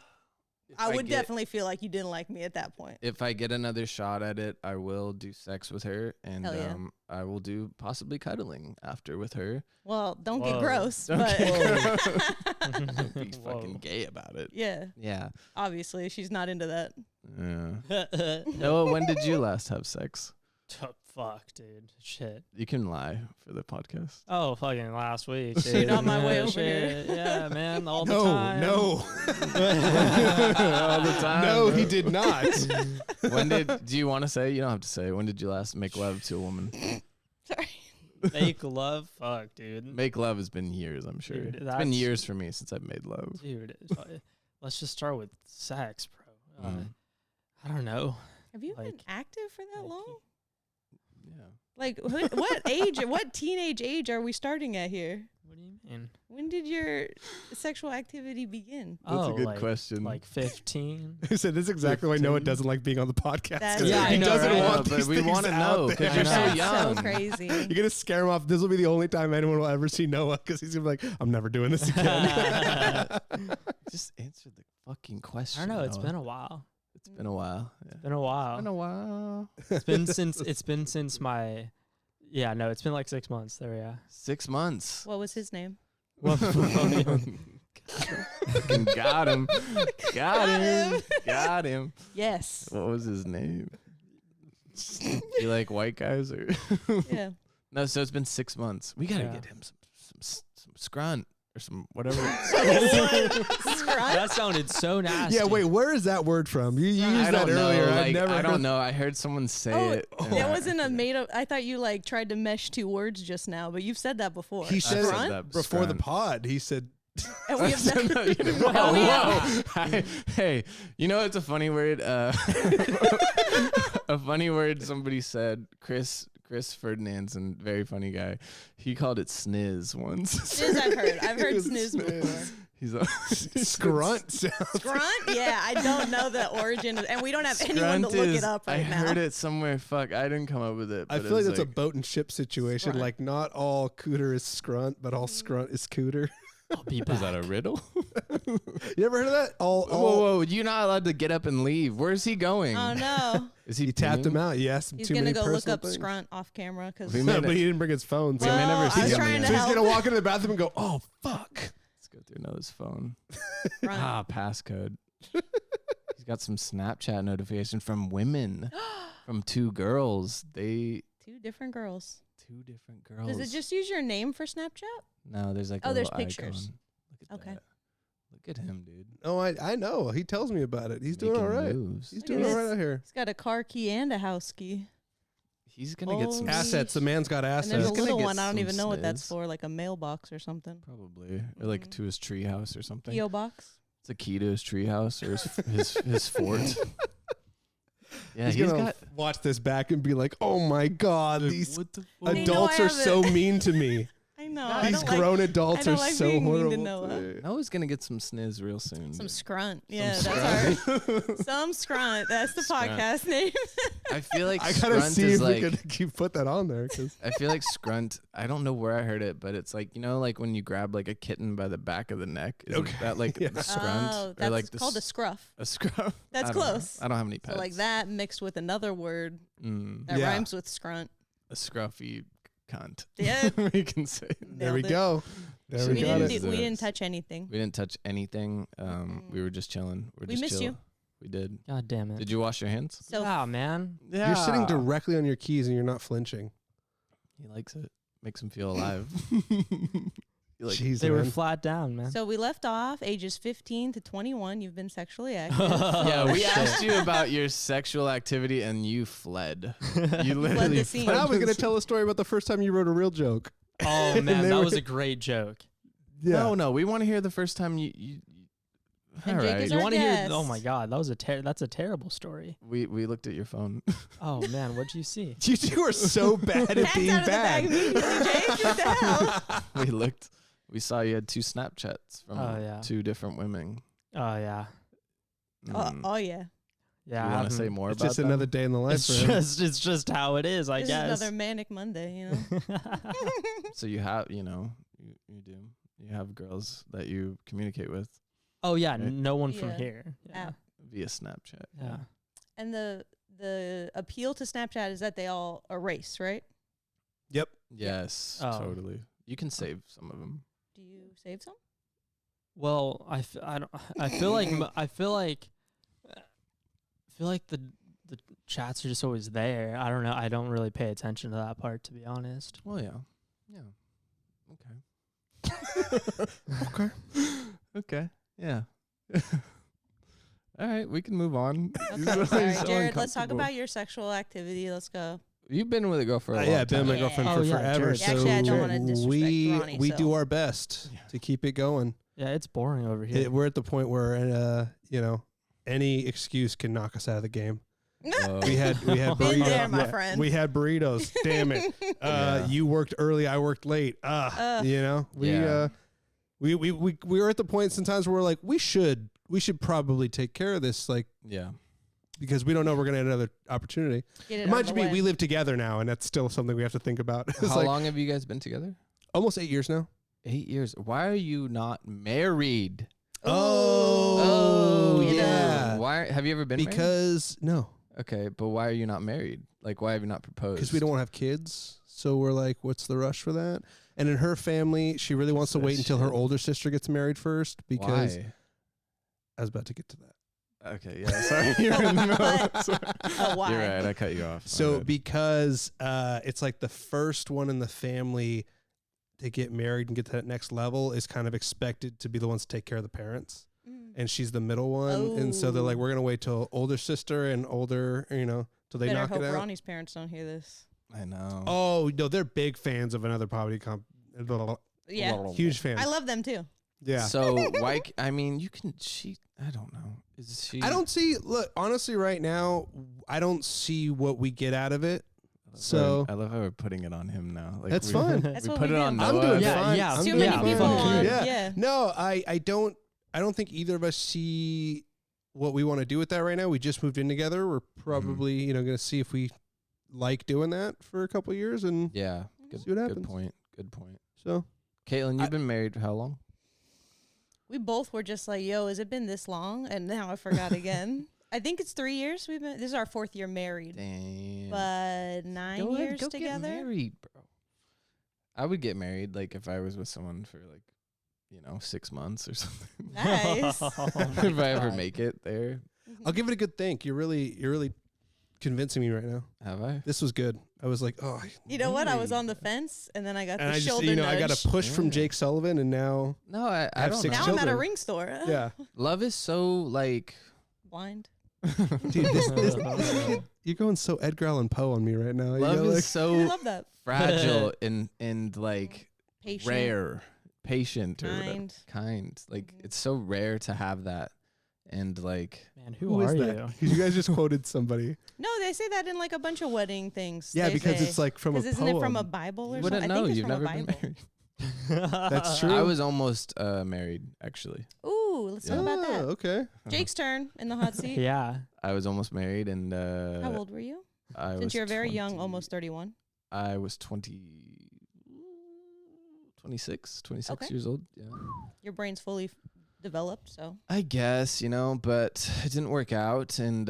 If I would get- definitely feel like you didn't like me at that point. If I get another shot at it, I will do sex with her, and Hell yeah. I will do possibly cuddling after with her. Well, don't get Whoa. gross, Don't but get Be Whoa. fucking gay about it. yeah, Yeah. obviously she's not into that. Yeah. Noah, when did you last have sex? Oh, fuck, dude. Shit. You can lie for the podcast. Oh, fucking last week, dude. Seen on my way over Shit. Yeah, man, all the No, time. no. All the time. No, bro. he did not. Do you want to say? You don't have to say. When did you last make love to a woman? Sorry. Make love? Fuck, dude. Make love has been years, I'm sure. Dude, It's been that's- years for me since I've made love. Dude, let's just start with sex, bro. Mm. I don't know. Have you been Like- active for that like- long? Yeah. Like what age? What teenage age are we starting at here? What do you mean? When did your sexual activity begin? That's a good like, question. Like 15. He said this is exactly why Noah 15. doesn't like being on the podcast. That's 'cause Yeah, I he know, doesn't right? want But these we things wanna out know, 'cause there. you're so That's young. so crazy. You're gonna scare him off. This will be the only time anyone will ever see Noah because he's gonna be like, "I'm never doing this again." Just answer the fucking question. I don't know. It's Noah. been a while. It's been a while. Yeah. Been a while. Been a while. It's been since my. Yeah, no, it's been like 6 months. There, yeah. 6 months. What was his name? Fucking got him. Got him. Got him. Yes. What was his name? You like white guys or? Yeah. No, so it's been 6 months. We gotta Yeah. get him some Skrunt or some whatever. Skrunt? That sounded so nasty. Yeah, wait, where is that word from? You used I that don't earlier. know. I've Like, never I don't heard- know. I heard someone say Oh, it. and that I- wasn't a made up. I thought you like tried to mesh 2 words just now, but you've said that before. He said Skrunt? that before the Skrunt. pod. He said, And we have never- No, you didn't. Whoa, Whoa, we whoa. Hey, you know it's a funny word? A funny word somebody said. Chris Ferdinandson, very funny guy. He called it sniz once. Sniz I've heard. I've heard It was sniz before. He's "Skrunt." sounds- Skrunt? Yeah, I don't know the origin of, and we don't have anyone to Skrunt look is- it up I right now. heard it somewhere. Fuck, I didn't come up with it. I but it feel like was that's a boat and ship situation. Skrunt. Like not all cooter is Skrunt, but all Skrunt is cooter. I'll be back. Was that a riddle? You ever heard of that? Whoa, whoa! You're not allowed to get up and leave. Where's he going? Oh no, Is he You tapped him peeing? out. You asked him he's too gonna many go look personal up things. Skrunt off camera because. We No, made but it- he didn't bring his phone. So, may Well, never I see was him trying to so he's help. gonna walk into the bathroom and go, "Oh fuck." Let's go through Noah's phone. Skrunt. Passcode. He's got some Snapchat notification from women, from 2 girls. 2 different girls. 2 different girls. Does it just use your name for Snapchat? No, there's like Oh, a there's little pictures. icon. Look at Okay. that. Look at him, dude. Oh, I know. He tells me about it. He's doing Making all right. moves. He's Look doing at all this. right out here. He's got a car key and a house key. He's gonna get some Holy Assets. The man's got And assets. there's a He's gonna little get one. I don't some even know what that's sniz. for, like a mailbox or something. probably, or like Mhm. to his treehouse or something. P.O. box. It's a key to his treehouse or his fort. Yeah, He's he's gonna got. watch this back and be like, "Oh my god, these What the They know adults I are have so it." mean to me." I No, I These don't like. grown I adults don't are like so being mean to horrible. Noah. today. Noah's gonna get some sniz real soon. Some dude. Skrunt. Yeah, Some that's our Skrunt. some Skrunt. That's the Skrunt. podcast name. I feel like I gotta Skrunt see is if like. we could keep put that on there. 'Cause I feel like Skrunt. I don't know where I heard it, but it's like, like when you grab like a kitten by the back of the neck. Isn't Okay. that like Yeah. the Skrunt? Oh, or that's like the called a s- scruff. a scruff. That's I don't know. close. I don't have any pets. So like that mixed with another word Mm, that Yeah. rhymes with Skrunt. a scruffy cunt. Yeah. we can say. there we Nailed it. go. There We we We got didn't, it. we didn't touch anything. We didn't touch anything. We were just chilling. We missed you. We did. God damn it. Did you wash your hands? So Yeah, man. You're sitting directly on your keys and you're not flinching. He likes it. Makes him feel alive. You like Jeez, They were man. flat down, man. So we left off ages 15 to 21. You've been sexually active. Yeah, Oh, we shit. asked you about your sexual activity and you fled. You literally the scene. But I was gonna tell a story about the first time you wrote a real joke. Oh And man, they that were- was a great joke. Yeah. No, we want to hear the first time you And all Jake right. is You our want to hear? guest. Oh my God, that was that's a terrible story. We looked at your phone. Oh man, what'd you see? You two are so bad at Cat's being out of the bag bad. immediately, Jake. What the hell? We looked. We saw you had 2 Snapchats from Oh, yeah. 2 different women. Oh yeah, Oh yeah. yeah. You I want to say haven't- more It's about just them? another day in the life It's for him. it's just how it is, I This guess. is another manic Monday, you know. So you have, you do. You have girls that you communicate with Oh yeah, Right? no one from Yeah. here. Yeah. App. via Snapchat. Yeah. And the appeal to Snapchat is that they all erase, right? Yep. Yes, Oh. totally. You can save some of them. Do you save some? Well, I feel like the chats are just always there. I don't know. I don't really pay attention to that part, to be honest. Well, yeah. Okay. Okay. Okay. Yeah. All right, we can move on. Okay, sorry. So Jared, let's talk uncomfortable. about your sexual activity. Let's go. You've been with a girl for a long Yeah, time. been my Yeah. girlfriend Oh, for yeah, forever. Jared. So Actually, I don't wanna disrespect we Ronnie, we so- do our best Yeah. to keep it going. Yeah, it's boring over here. We're at the point where any excuse can knock us out of the game. We had Been burritos. there, my friend. We had burritos. Damn it. Yeah. You worked early, I worked late. Yeah. We were at the point sometimes where we're like, we should probably take care of this, like, Yeah. because we don't know we're gonna have another opportunity. Get it Mind out you, of the we way. live together now, and that's still something we have to think about. It's How like long have you guys been together? almost 8 years now. 8 years. Why are you not married? Oh, Get yeah. Why have you ever been married? Because no, Okay, but why are you not married? Like, why have you not proposed? because we don't want to have kids. So we're like, what's the rush for that? And in her family, she really wants to That wait until her shit. older sister gets married first. Because Why? I was about to get to that. Okay, yeah. Sorry, you're in the middle. But- Sorry. why? You're right. I cut you off. My So bad. because it's like the first one in the family to get married and get to that next level is kind of expected to be the ones to take care of the parents. Mm. And she's the middle one. And so they're like, we're going to wait till older sister and older, till they Better knock hope it out. Ronnie's parents don't hear this. I know. Oh, no, they're big fans of another comedy Yeah. Huge fan. I love them too. Yeah. So why? I mean, you can cheat. I don't know. Is she? I don't see, look, honestly, right now, I don't see what we get out of it. So I love how we're putting it on him now. Like that's we, fine. That's we what put we it do. on I'm Noah. doing Yeah, fine. yeah, I'm Too doing many yeah, people fuck on. yeah. Yeah. No, I don't think either of us see what we want to do with that right now. We just moved in together. We're probably, going to see if we like doing that for a couple of years and Yeah. Good, see what good happens. point. Good point. So Caitlin, you've been married how long? We both were just like, yo, has it been this long? And now I forgot again. I think it's 3 years we've been. This is our 4th year married. Damn. But 9 Go ahead, years go Get together. married, bro. I would get married like if I was with someone for 6 months or something. Nice. If I ever make it there. I'll give it a good think. You're really convincing me right now. Have I? This was good. I was like, oh, You know what? I was Married. on the fence, and then I got and the I just, shoulder nudge. I got a push from Yeah. Jake Sullivan, and now, No, I have don't 6 know. now I'm at a children. ring store. yeah, Love is so like Blind. dude, you're going so Edgar Allan Poe on me right now. love you know, is like, so I love that. fragile and like Patient. rare, patient or whatever. Kind. Kind. Like Mhm. it's so rare to have that. And like Man, who who is are that? you? 'Cause you guys just quoted somebody. No, they say that in like a bunch of wedding things. Yeah, They because say. it's like from a 'Cause isn't poem. it from a Bible or you something? wouldn't I think know. it's You've from never a been Bible. married. That's true. I was almost married, actually. Ooh, let's talk about that. Okay. Jake's turn in the hot seat. Yeah. I was almost married, and How old were you? I Since was you're very 20 young, almost 31. I was 26 Okay. years old. Yeah. Your brain's fully developed, so. I guess, but it didn't work out. And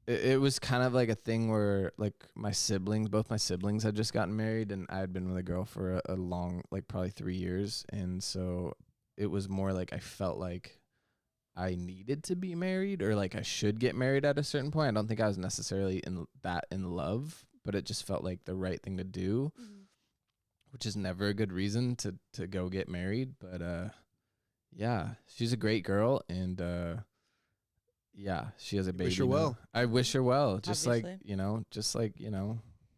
it was kind of like a thing where like both my siblings had just gotten married, and I had been with a girl for a long, like probably 3 years. And so it was more like I felt like I needed to be married, or like I should get married at a certain point. I don't think I was necessarily in love, but it just felt like the right thing to do, which is never a good reason to go get married. But yeah, she's a great girl, and yeah, she has a baby. Wish her now. well. I wish her well, just Obviously. like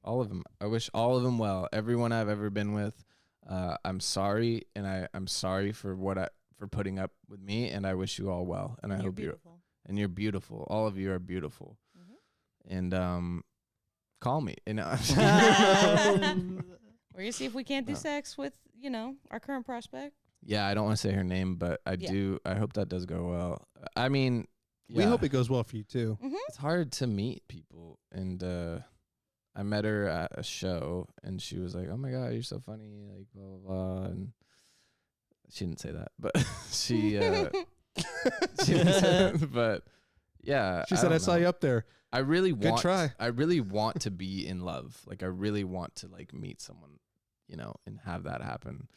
all of them. I wish all of them well. Everyone I've ever been with. I'm sorry, and I'm sorry for for putting up with me, and I wish you all well, and I You're hope beautiful. you're beautiful. All of you are beautiful, and call me. We're gonna see if we can't do sex with, our current prospect. Yeah, I don't want to say her name, but I do. I hope that does go well. I mean, We hope it goes well for you too. It's hard to meet people, and I met her at a show, and she was like, "Oh my god, you're so funny," like blah blah blah, and she didn't say that, but she didn't say that, but yeah, She said, "I saw you up there." I really Good try. I really want to be in love. Like I really want to like meet someone, and have that happen.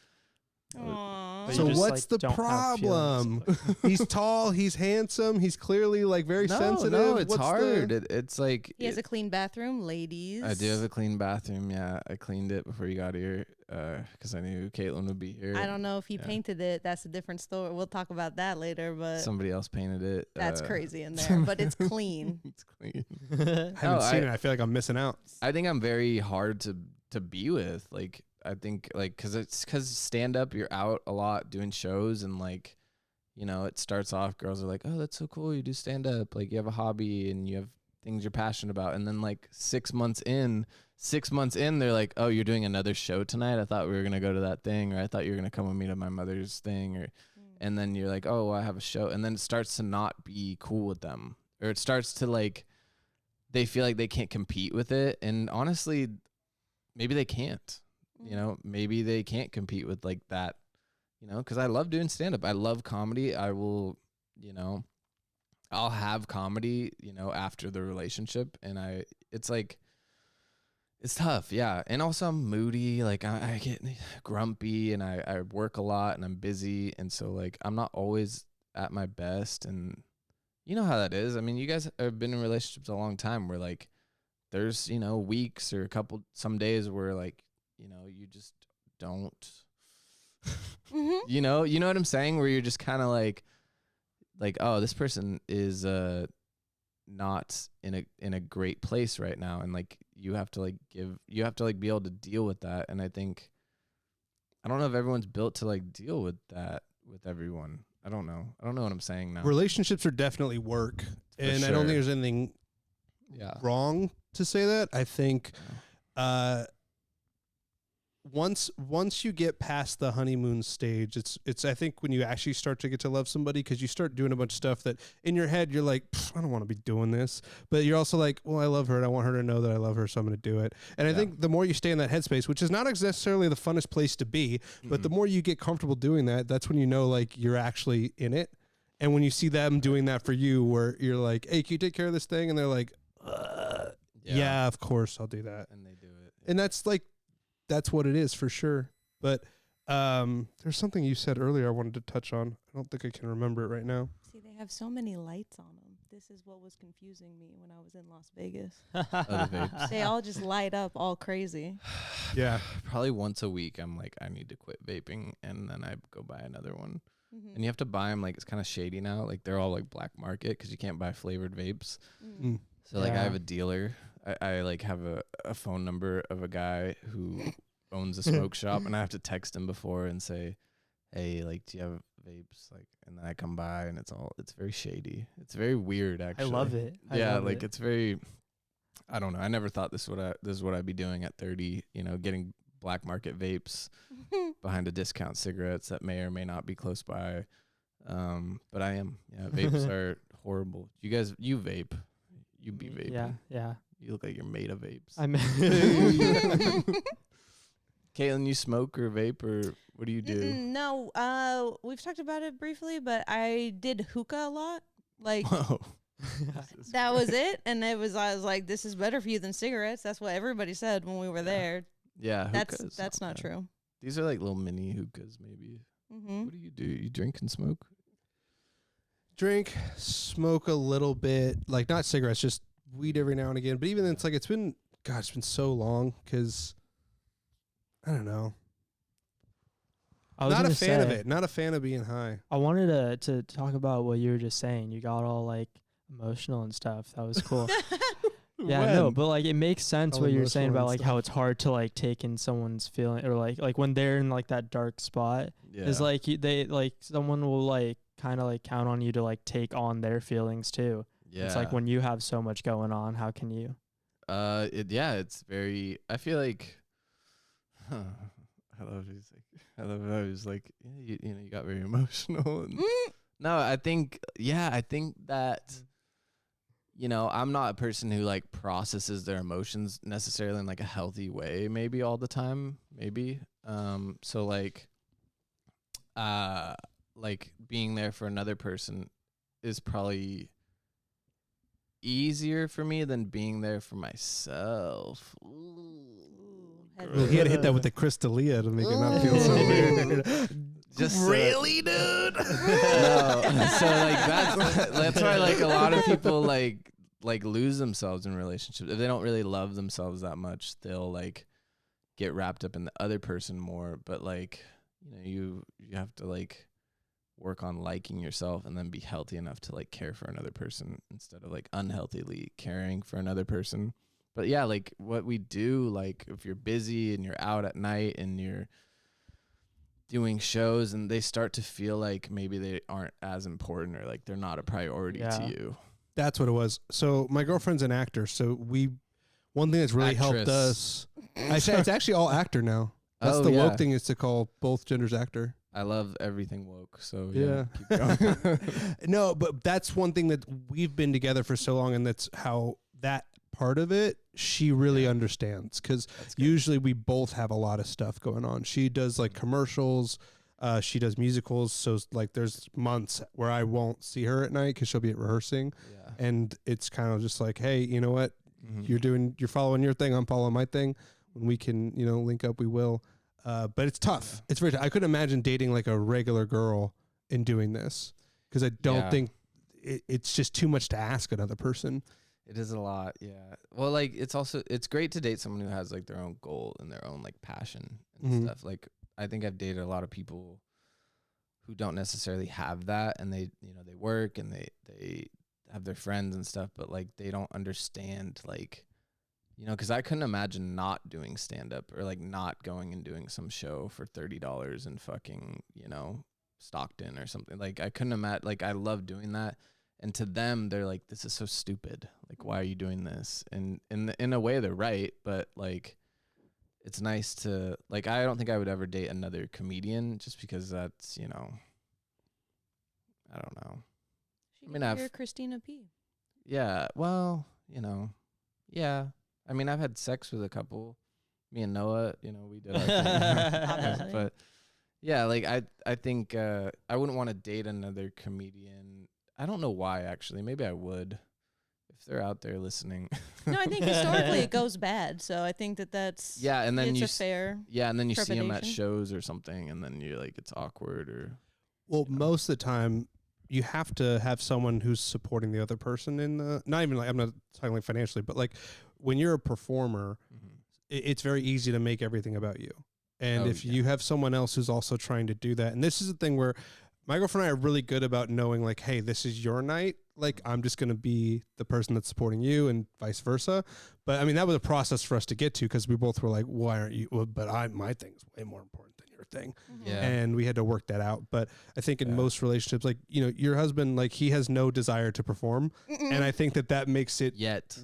Aww. But So you just, what's the don't have feelings. problem? He's tall. He's handsome. He's clearly like very sensitive. No, it's What's hard. the- It's like He has a clean bathroom, ladies. I do have a clean bathroom. Yeah, I cleaned it before you got here because I knew Caitlin would be here. I don't know if he Yeah. painted it. That's a different story. We'll talk about that later, but Somebody else painted it. that's crazy in there. But it's clean. It's clean. I haven't seen it. I feel like I'm missing out. I think I'm very hard to be with. Like I think like because stand up, you're out a lot doing shows, and like it starts off. Girls are like, "Oh, that's so cool. You do stand up. Like you have a hobby and you have things you're passionate about." And then like 6 months in, they're like, "Oh, you're doing another show tonight. I thought we were gonna go to that thing, or I thought you were gonna come with me to my mother's thing, or." And then you're like, "Oh, well, I have a show," and then it starts to not be cool with them, or it starts to like they feel like they can't compete with it. And honestly, maybe they can't. Maybe they can't compete with like that. Because I love doing stand up. I love comedy. I will, I'll have comedy, after the relationship, and it's like. It's tough, yeah. And also I'm moody, like I get grumpy, and I work a lot, and I'm busy, and so like I'm not always at my best, and you know how that is. I mean, you guys have been in relationships a long time where like there's, weeks or some days where like, you just don't you know what I'm saying, where you're just kind of like oh, this person is not in a great place right now, and like you have to be able to deal with that. And I don't know if everyone's built to like deal with that with everyone. I don't know what I'm saying now. Relationships are definitely work, and I don't think there's anything wrong to say that. I think once you get past the honeymoon stage, it's I think when you actually start to get to love somebody, because you start doing a bunch of stuff that in your head you're like, I don't want to be doing this, but you're also like, well, I love her and I want her to know that I love her, so I'm going to do it. And I think the more you stay in that headspace, which is not necessarily the funnest place to be, but the more you get comfortable doing that, that's when you know like you're actually in it. And when you see them doing that for you, where you're like, hey, can you take care of this thing? And they're like, yeah, of course I'll do that. And they do it. And that's what it is for sure. But there's something you said earlier I wanted to touch on. I don't think I can remember it right now. See, they have so many lights on them. This is what was confusing me when I was in Las Vegas. The vapes. They all just light up all crazy. Yeah. Probably once a week I'm like, I need to quit vaping, and then I go buy another one. And you have to buy them, like it's kind of shady now, like they're all like black market because you can't buy flavored vapes. So like I have a dealer. I like have a phone number of a guy who owns a smoke shop, and I have to text him before and say, hey, like, do you have vapes? Like, and then I come by, and it's very shady. It's very weird, actually. I love it. It's very, I don't know. I never thought this is what I'd be doing at 30, getting black market vapes. behind a discount cigarettes that may or may not be close by. But I am. Yeah, vapes are horrible. You vape. You be vaping. Yeah, yeah. You look like you're made of vapes. I'm Caitlin, you smoke or vape or what do you do? No, we've talked about it briefly, but I did hookah a lot. Like Whoa. that was it, and I was like, this is better for you than cigarettes. That's what everybody said when we were there. Yeah, That's not true. These are like little mini hookahs, maybe. Mm-hmm. What do? You drink and smoke? Drink, smoke a little bit, like not cigarettes, just weed every now and again. But even then, it's been so long because I don't know. Not a fan of it. Not a fan of being high. I wanted to talk about what you were just saying. You got all like emotional and stuff. That was cool. Yeah, no, but like it makes sense what you're saying about like how it's hard to like take in someone's feeling or like when they're in like that dark spot. Yeah. Is like they like someone will like kind of like count on you to like take on their feelings too. Yeah. It's like when you have so much going on, how can you? It's very. I feel like. I love how he's like, yeah, you got very emotional. And no, I think that, I'm not a person who like processes their emotions necessarily in like a healthy way, maybe all the time, maybe. So like being there for another person is probably easier for me than being there for myself. Well, he had to hit that with the Crystalia to make it not feel so weird. Just really, dude. No, so like that's why like a lot of people like lose themselves in relationships. If they don't really love themselves that much, they'll like get wrapped up in the other person more. But like you have to like work on liking yourself and then be healthy enough to like care for another person instead of like unhealthily caring for another person. But yeah, like what we do, like if you're busy and you're out at night and you're doing shows and they start to feel like maybe they aren't as important or like they're not a priority to you. That's what it was. So my girlfriend's an actor. So one thing that's really helped us. It's actually all actor now. That's the woke thing, is to call both genders actor. I love everything woke. So yeah. Keep going. No, but that's one thing that we've been together for so long, and that's how that part of it she really understands, because usually we both have a lot of stuff going on. She does like commercials, she does musicals, so like there's months where I won't see her at night because she'll be at rehearsing, and it's kind of just like, hey, you know what, you're following your thing, I'm following my thing. When we can link up, we will. But it's tough. It's very tough. I couldn't imagine dating like a regular girl and doing this, because I don't think it's just too much to ask another person. It is a lot, yeah. Well, like it's great to date someone who has like their own goal and their own like passion and stuff. Like I think I've dated a lot of people who don't necessarily have that, and they they work and they have their friends and stuff, but like they don't understand like because I couldn't imagine not doing stand up or like not going and doing some show for $30 in fucking Stockton or something. Like I couldn't imagine. Like I love doing that. And to them, they're like, this is so stupid. Like, why are you doing this? And in a way, they're right. But, like, it's nice to, like, I don't think I would ever date another comedian just because that's, I don't know. You're Christina P. Yeah. Well, yeah. I mean, I've had sex with a couple. Me and Noah, we did our thing. But, yeah, like, I think I wouldn't want to date another comedian. I don't know why, actually. Maybe I would, if they're out there listening. No, I think historically it goes bad. So I think that's and then it's a fair. Yeah, and then you see them at shows or something, and then you're like, it's awkward or. Well, most of the time, you have to have someone who's supporting the other person in the. Not even like, I'm not talking like financially, but like when you're a performer, it's very easy to make everything about you. And if you have someone else who's also trying to do that, and this is the thing where my girlfriend and I are really good about knowing, like, hey, this is your night. Like, I'm just going to be the person that's supporting you and vice versa. But, I mean, that was a process for us to get to, because we both were like, why aren't you? Well, but my thing's way more important than your thing. Yeah. And we had to work that out. But I think in most relationships, like, your husband, like, he has no desire to perform. And I think that makes it... Yet.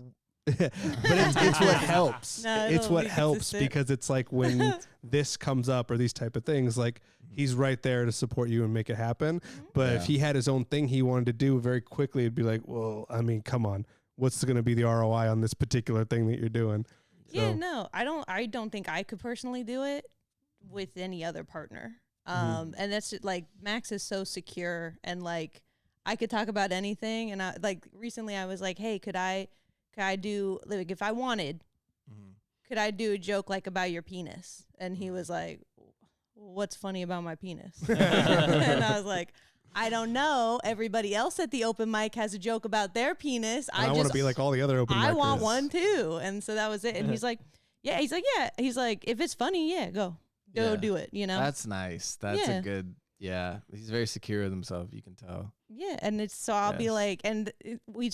but it's what helps. No, It's it'll what be helps consistent. because it's like when this comes up or these type of things, like he's right there to support you and make it happen. But if he had his own thing he wanted to do very quickly, it'd be like, well, I mean, come on, what's going to be the ROI on this particular thing that you're doing? Yeah, no, I don't think I could personally do it with any other partner. And that's just, like, Max is so secure, and like I could talk about anything. And I like recently I was like, hey, could I do, like, if I wanted, could I do a joke like about your penis? And he was like, what's funny about my penis? And I was like, I don't know. Everybody else at the open mic has a joke about their penis. I want to be like all the other open micers. I want one too. And so that was it. And he's like, yeah. He's like, if it's funny, go do it. You know, that's nice. That's a good. Yeah, he's very secure with himself. You can tell. Yeah, and it's so I'll be like, and we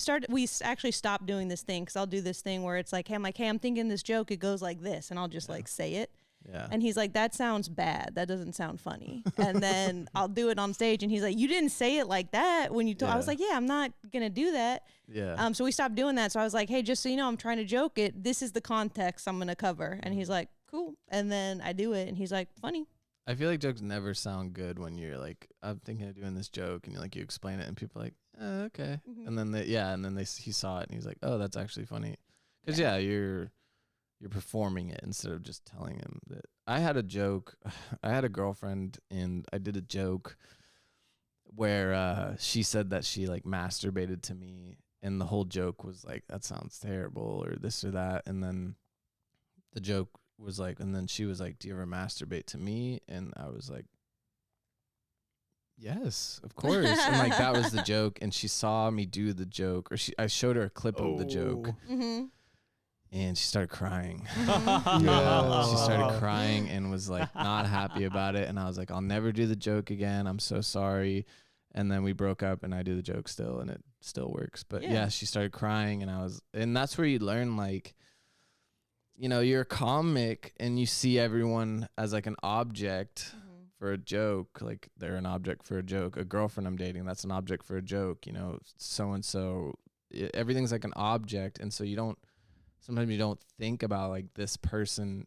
actually stopped doing this thing because I'll do this thing where it's like, hey, I'm thinking this joke. It goes like this, and I'll just like say it. Yeah. And he's like, that sounds bad. That doesn't sound funny. And then I'll do it on stage, and he's like, you didn't say it like that when you told. I was like, yeah, I'm not gonna do that. Yeah. So we stopped doing that. So I was like, hey, just so you know, I'm trying to joke it. This is the context I'm gonna cover. And he's like, cool. And then I do it, and he's like, funny. I feel like jokes never sound good when you're like, I'm thinking of doing this joke, and you explain it, and people are like, okay. And then he saw it, and he's like, oh, that's actually funny. Because you're performing it instead of just telling him that. I had a joke. I had a girlfriend, and I did a joke where she said that she like masturbated to me, and the whole joke was like, that sounds terrible, or this or that. And then the joke was like, and then she was like, do you ever masturbate to me? And I was like, yes, of course. And like, that was the joke. And she saw me do the joke, or I showed her a clip of the joke. And she started crying. She started crying and was like not happy about it. And I was like, I'll never do the joke again. I'm so sorry. And then we broke up, and I do the joke still, and it still works. But yeah, she started crying, and that's where you learn, like, you're a comic and you see everyone as like an object for a joke. Like, they're an object for a joke. A girlfriend I'm dating, that's an object for a joke. So-and-so, everything's like an object. And so sometimes you don't think about like, this person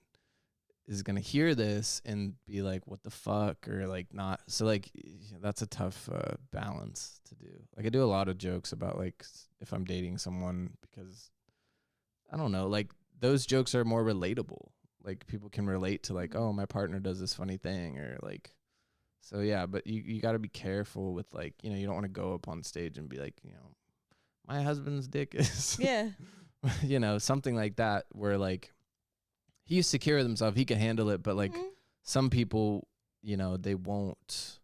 is going to hear this and be like, what the fuck? Or like not. So like, that's a tough balance to do. Like, I do a lot of jokes about like if I'm dating someone, because I don't know, like those jokes are more relatable. Like, people can relate to like, oh, my partner does this funny thing, or like, so yeah, but you got to be careful with like, you don't want to go up on stage and be like, my husband's dick is, something like that, where like he's secure with himself, he can handle it, but like some people, they won't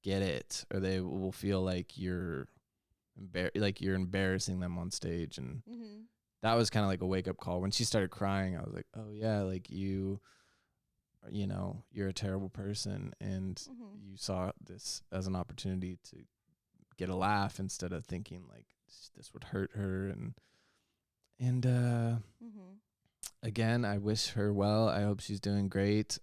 get it, or they will feel like you're embarrassing them on stage. And that was kind of like a wake up call. When she started crying, I was like, oh yeah, like you're a terrible person, and you saw this as an opportunity to get a laugh instead of thinking like this would hurt her. And again, I wish her well. I hope she's doing great.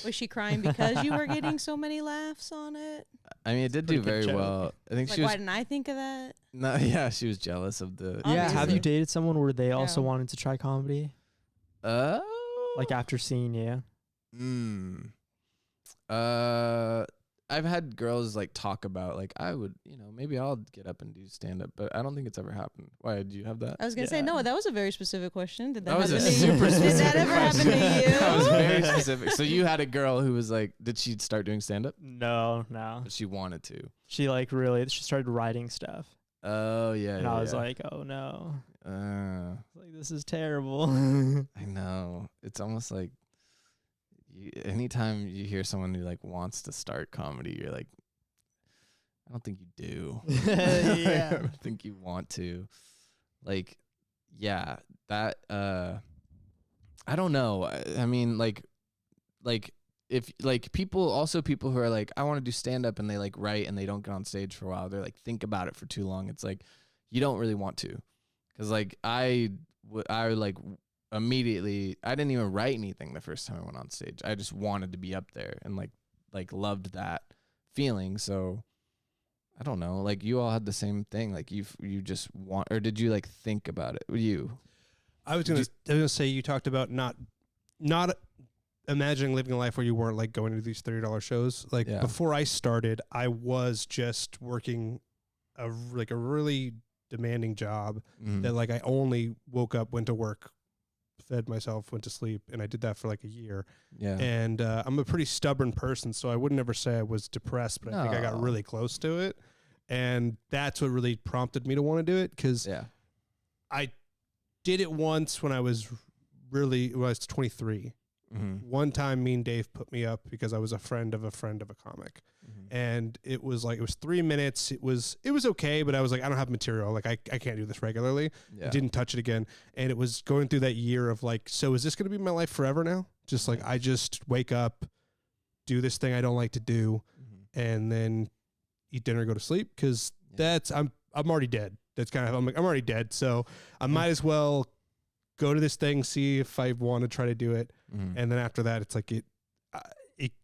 Was she crying because you were getting so many laughs on it? I mean, it did do very well. I think why didn't I think of that? No, yeah, she was jealous of the. Yeah, have you dated someone where they also wanted to try comedy? Like after seeing you? I've had girls like talk about like, I would, maybe I'll get up and do stand up, but I don't think it's ever happened. Why, did you have that? I was gonna say no. That was a very specific question. Did that was happen a to super you? specific Did that ever happen to you? That was very specific. So you had a girl who was like, did she start doing stand up? No. But she wanted to. She she started writing stuff. Oh yeah. And I was like, oh no. Like, this is terrible. I know. It's almost like, anytime you hear someone who like wants to start comedy, you're like, I don't think you do. Yeah. I don't think you want to. Like, yeah, that I don't know. I mean, like if like people who are like, I want to do stand up, and they like write and they don't get on stage for a while, they're like, think about it for too long. It's like, you don't really want to, because like I like immediately, I didn't even write anything the first time I went on stage. I just wanted to be up there, and like loved that feeling. So I don't know. Like you all had the same thing. Like you just want, or did you like think about it? I was gonna say you talked about not imagining living a life where you weren't like going to these $30 shows. Like before I started, I was just working a really demanding job that like I only woke up, went to work, fed myself, went to sleep, and I did that for like a year. Yeah. And I'm a pretty stubborn person, so I would never say I was depressed, but I think I got really close to it. And that's what really prompted me to want to do it, because I did it once when I was 23. One time me and Dave put me up because I was a friend of a comic. And it was 3 minutes. It was okay, but I was like, I don't have material. Like I can't do this regularly. I didn't touch it again. And it was going through that year of like, so is this going to be my life forever now? Just like, I just wake up, do this thing I don't like to do, and then eat dinner, go to sleep. Cause I'm already dead. That's kind of, I'm already dead. So I might as well go to this thing, see if I want to try to do it. And then after that, it's like, it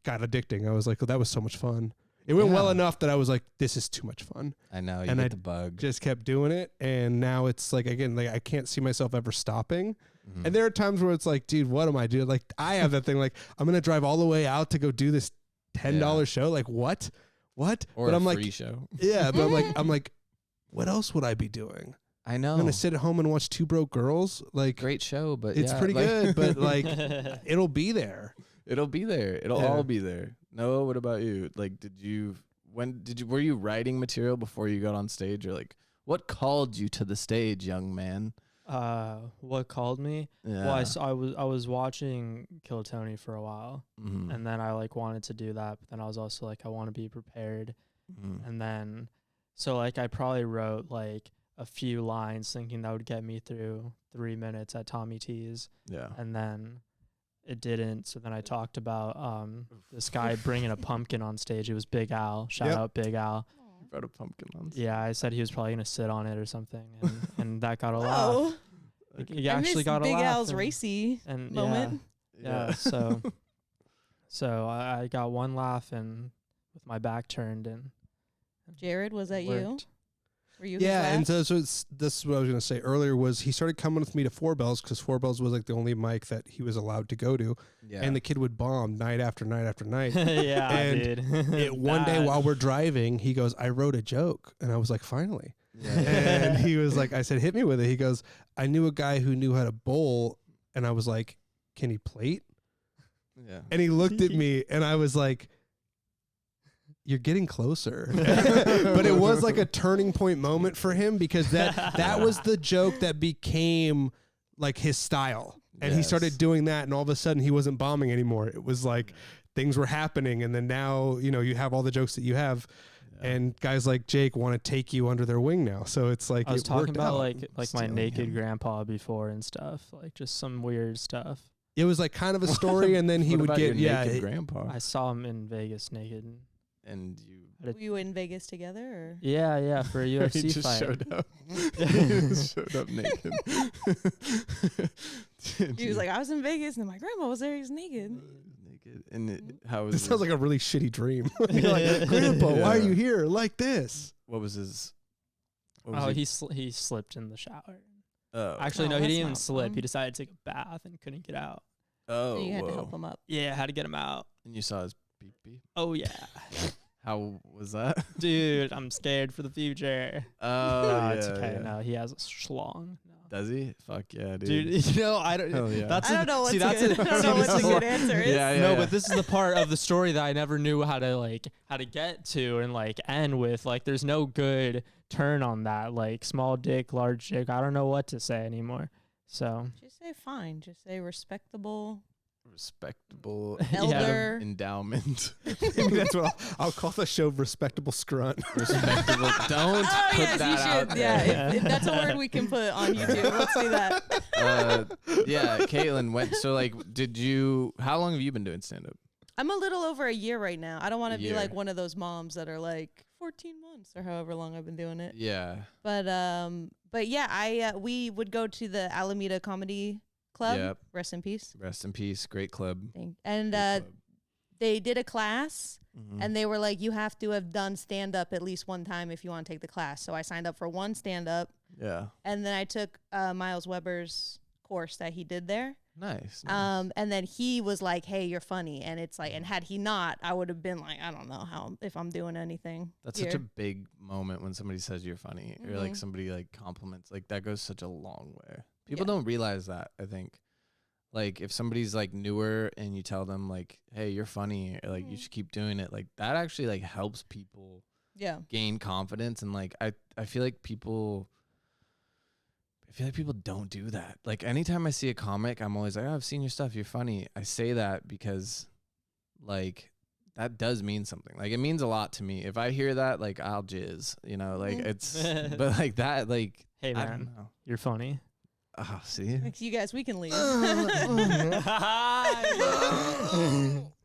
got addicting. I was like, oh, that was so much fun. It went well enough that I was like, this is too much fun. I know. You and get the bug. Just kept doing it. And now it's like, again, like I can't see myself ever stopping. And there are times where it's like, dude, what am I doing? Like I have that thing, like I'm going to drive all the way out to go do this $10 show. Like what? Or but I'm a like, free show. Yeah. But I'm like, what else would I be doing? I know. I'm going to sit at home and watch Two Broke Girls. Like great show, but it's pretty good, but like it'll be there. It'll be there. It'll all be there. Noah, what about you? Like, were you writing material before you got on stage, or like what called you to the stage, young man? What called me? Yeah. Well, I was watching Kill Tony for a while, and then I like wanted to do that, but then I was also like, I want to be prepared. And then, so like I probably wrote like a few lines thinking that would get me through 3 minutes at Tommy T's. Yeah. And then it didn't. So then I talked about this guy bringing a pumpkin on stage. It was Big Al. Shout out Big Al. You brought a pumpkin on stage. Yeah, I said he was probably going to sit on it or something. And that got a laugh. He actually got a laugh. Big Al's racy moment. Yeah. So I got one laugh and with my back turned. And Jared, was that you? Were you? Yeah, and so this is what I was going to say earlier was he started coming with me to Four Bells because Four Bells was like the only mic that he was allowed to go to. Yeah. And the kid would bomb night after night after night. Yeah, and one day while we're driving, he goes, I wrote a joke. And I was like, finally. Yeah. And he was like, I said, hit me with it. He goes, I knew a guy who knew how to bowl. And I was like, can he plate? Yeah. And he looked at me and I was like, you're getting closer. But it was like a turning point moment for him because that was the joke that became like his style. And he started doing that and all of a sudden he wasn't bombing anymore. It was like things were happening and then now, you have all the jokes that you have and guys like Jake want to take you under their wing now. So it's like, I was talking about like my naked grandpa before and stuff, like just some weird stuff. It was like kind of a story and then he would get, naked grandpa. I saw him in Vegas naked. And were you in Vegas together? Or? Yeah, for a UFC he just fight. Showed up. He just showed up naked. He was like, I was in Vegas, and my grandma was there. He's naked. And how was this? Sounds like a really shitty dream. You're like, Grandpa, why are you here like this? What was his? He slipped in the shower. Oh, actually, no, he didn't even slip. He decided to take a bath and couldn't get out. Oh, so you had to help him up. Yeah, I had to get him out. And you saw his pee-pee? Oh, yeah. How was that? Dude, I'm scared for the future. Oh, it's okay. No, he has a schlong. No. Does he? Fuck yeah, dude. I don't. Hell yeah. I don't know what's I don't know what the good answer is. No, but this is the part of the story that I never knew how to get to and like end with. Like, there's no good turn on that. Like, small dick, large dick. I don't know what to say anymore. So just say fine. Just say respectable. Elder endowment. That's what I'll call the show. Respectable Skrunt. Respectable. Don't put that out there. Yeah, if that's a word we can put on YouTube. Let's do that. Yeah, Caitlin went. So like, how long have you been doing stand up? I'm a little over a year right now. I don't want to be like one of those moms that are like 14 months or however long I've been doing it. Yeah. But yeah, we would go to the Alameda Comedy Club. Yep. Rest in peace. Rest in peace. Great club. And they did a class and they were like, you have to have done stand up at least one time if you want to take the class. So I signed up for one stand up. Yeah. And then I took Miles Weber's course that he did there. Nice. And then he was like, hey, you're funny. And it's like, and had he not, I would have been like, I don't know if I'm doing anything. That's here. such a big moment when somebody says you're funny or like somebody like compliments. Like that goes such a long way. People don't realize that, I think. Like if somebody's like newer and you tell them like, hey, you're funny, or like you should keep doing it, like that actually like helps people gain confidence. And like I feel like people don't do that. Like anytime I see a comic, I'm always like, oh, I've seen your stuff, you're funny. I say that because like that does mean something. Like it means a lot to me. If I hear that, like I'll jizz, you know, like it's but like that, like hey man, you're funny. Oh, see? You guys, we can leave. How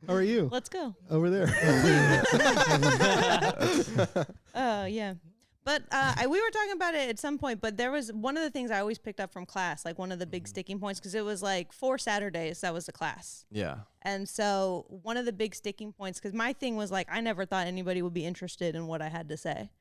are you? Let's go. Over there. Oh, yeah. But we were talking about it at some point, but there was one of the things I always picked up from class, like one of the big sticking points, because it was like 4 Saturdays, that was the class. Yeah. And so one of the big sticking points, because my thing was like, I never thought anybody would be interested in what I had to say.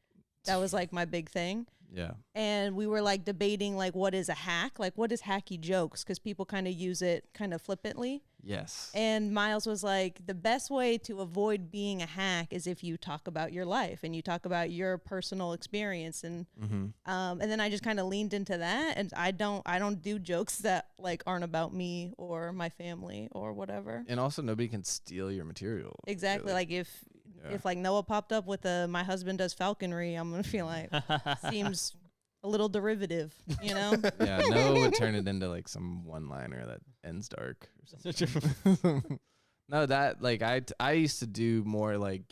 That was like my big thing. Yeah. And we were like debating like what is a hack? Like what is hacky jokes? Because people kind of use it kind of flippantly. Yes. And Miles was like, the best way to avoid being a hack is if you talk about your life and you talk about your personal experience. And and then I just kind of leaned into that. And I don't do jokes that like aren't about me or my family or whatever. And also nobody can steal your material. Exactly. Really. Like if like Noah popped up with my husband does falconry, I'm going to feel like seems a little derivative, you know? Yeah, Noah would turn it into like some one-liner that ends dark or something. No, that like I used to do more like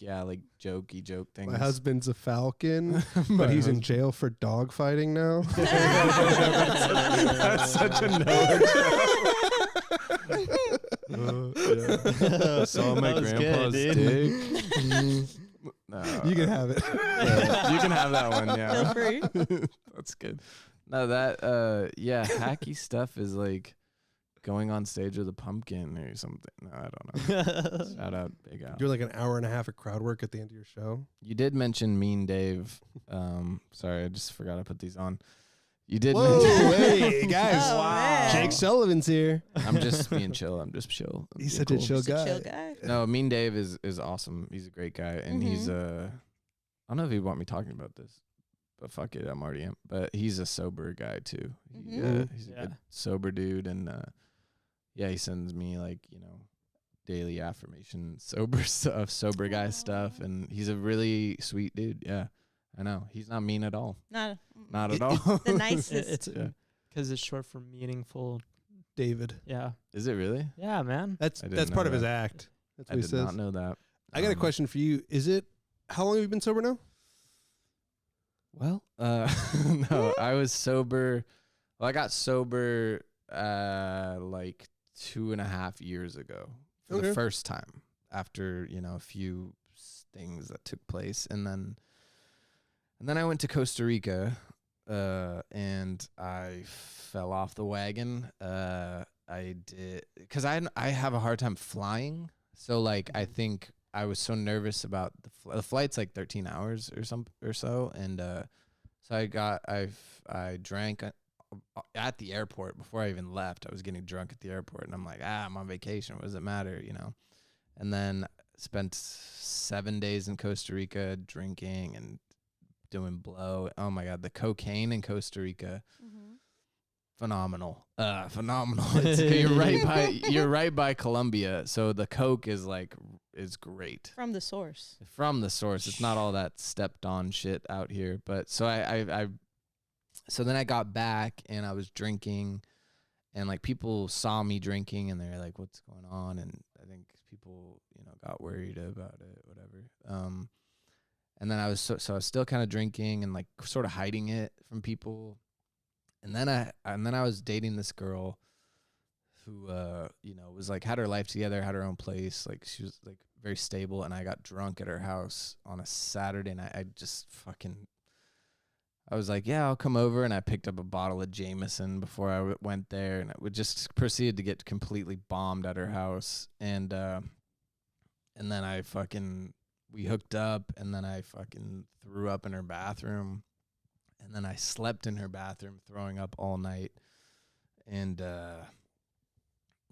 joke things. My husband's a falcon, but he's in jail for dog fighting now. That's such a Noah joke. Saw my grandpa's dick. No, you can have it. You can have that one. Yeah, Feel free. That's good. No, that hacky stuff is like going on stage with a pumpkin or something. No, I don't know. Shout out Big Al. You're like an hour and a half of crowd work at the end of your show. You did mention Mean Dave. Sorry, I just forgot to put these on. You did Whoa, mention. hey guys! Oh, wow. Jake Sullivan's here. I'm just being chill. I'm just chill. He's such a chill Just a guy. chill guy. No, Mean Dave is awesome. He's a great guy, and he's I don't know if he'd want me talking about this, but fuck it, I'm already am. But he's a sober guy too. He's a good sober dude, and he sends me like daily affirmation sober stuff, sober guy stuff, and he's a really sweet dude. Yeah, I know he's not mean at all. Not at all. The nicest. It's because it's short for meaningful. David. Yeah. Is it really? Yeah, man. That's know part of that. his act. That's I what he did says. not know that. I got a question for you. How long have you been sober now? Well, no, I was sober. Well, I got sober like 2.5 years ago for the first time after, a few things that took place. And then I went to Costa Rica, and I fell off the wagon. I did, cause I have a hard time flying. So like, I think I was so nervous about the flight's like 13 hours or so. And, so I drank at the airport before I even left. I was getting drunk at the airport, and I'm like, I'm on vacation. What does it matter, And then spent 7 days in Costa Rica drinking and doing blow. Oh my God, the cocaine in Costa Rica, phenomenal. You're right by Colombia, so the coke is great From the source. It's not all that stepped on shit out here. But so so then I got back and I was drinking, and like people saw me drinking and they're like, what's going on? And I think people, got worried about it, whatever. And then I was so I was still kind of drinking and like sort of hiding it from people. And then I was dating this girl who, was like, had her life together, had her own place. Like she was like very stable. And I got drunk at her house on a Saturday night. I was like, yeah, I'll come over. And I picked up a bottle of Jameson before I went there. And I would just proceed to get completely bombed at her house. And And then we hooked up, and then I fucking threw up in her bathroom. And then I slept in her bathroom, throwing up all night. And,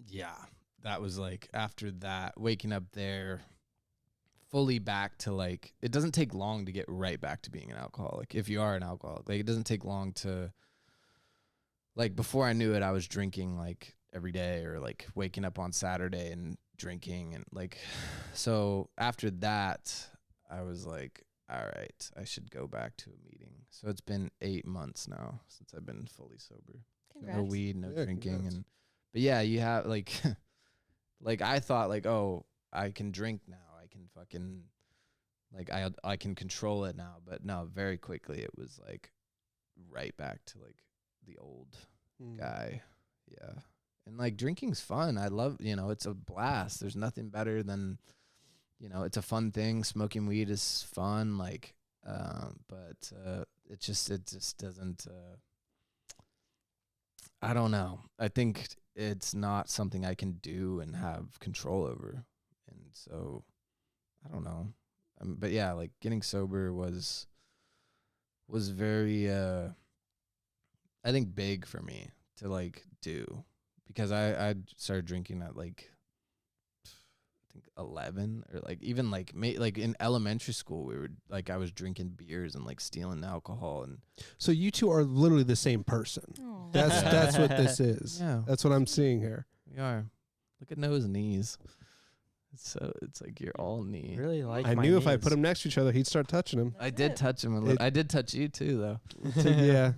yeah, that was like, after that, waking up there, fully back to like, it doesn't take long to get right back to being an alcoholic. If you are an alcoholic, like, it doesn't take long to, like, before I knew it, I was drinking like every day, or like waking up on Saturday and drinking. And like, so after that, I was like, all right, I should go back to a meeting. So it's been 8 months now since I've been fully sober. Congrats. No weed, no drinking. Congrats. But yeah, you have like, like I thought like, oh, I can drink now. I can fucking, like, I can control it now. But no, very quickly it was like right back to like the old guy. Yeah. And like, drinking's fun. I love, it's a blast. There's nothing better than, it's a fun thing. Smoking weed is fun. Like, but it just doesn't, I don't know. I think it's not something I can do and have control over. And so I don't know. But yeah, like, getting sober was very, I think, big for me to like do, because I started drinking at like, I think 11, or like even like like in elementary school, I was drinking beers and like stealing alcohol. And So you two are literally the same person. Aw. That's what this is. Yeah. That's what I'm seeing here. we are. Look at Noah's knees. It's like you're all knee. Really like I my knew if I knees. put them next to each other, he'd start touching them. I did touch him a little. I did touch you too, though. Yeah.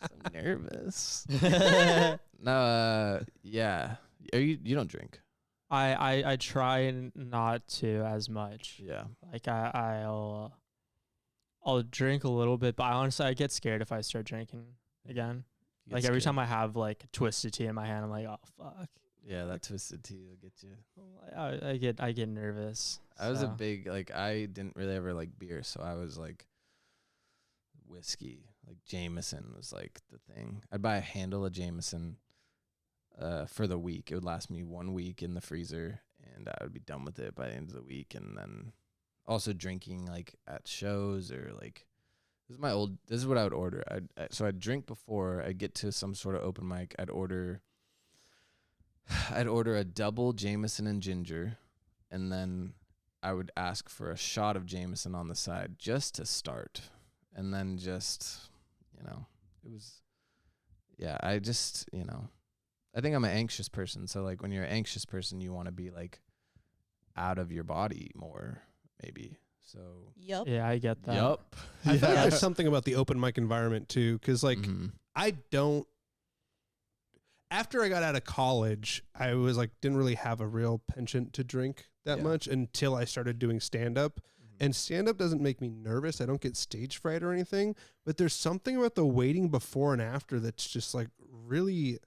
I'm nervous. No, yeah. You don't drink? I try not to as much. Yeah. Like I'll drink a little bit, but I get scared if I start drinking again. Like every time I have like twisted tea in my hand, I'm like, oh fuck. Yeah, that twisted tea will get you. I get nervous. I was a so. big, like, I didn't really ever like beer, so I was like whiskey. Like Jameson was like the thing. I'd buy a handle of Jameson for the week. It would last me 1 week in the freezer, and I would be done with it by the end of the week. And then also drinking like at shows, or like, this is what I would order. So I'd drink before I'd get to some sort of open mic. I'd order a double Jameson and ginger, and then I would ask for a shot of Jameson on the side just to start. And then just, it was, yeah, I just, I think I'm an anxious person. So like, when you're an anxious person, you want to be like out of your body more, maybe. So Yup. Yeah, I get that. yup. I feel like there's something about the open mic environment too, because like after I got out of college, I was like, didn't really have a real penchant to drink that much until I started doing stand up. And stand up doesn't make me nervous. I don't get stage fright or anything, but there's something about the waiting before and after that's just like really,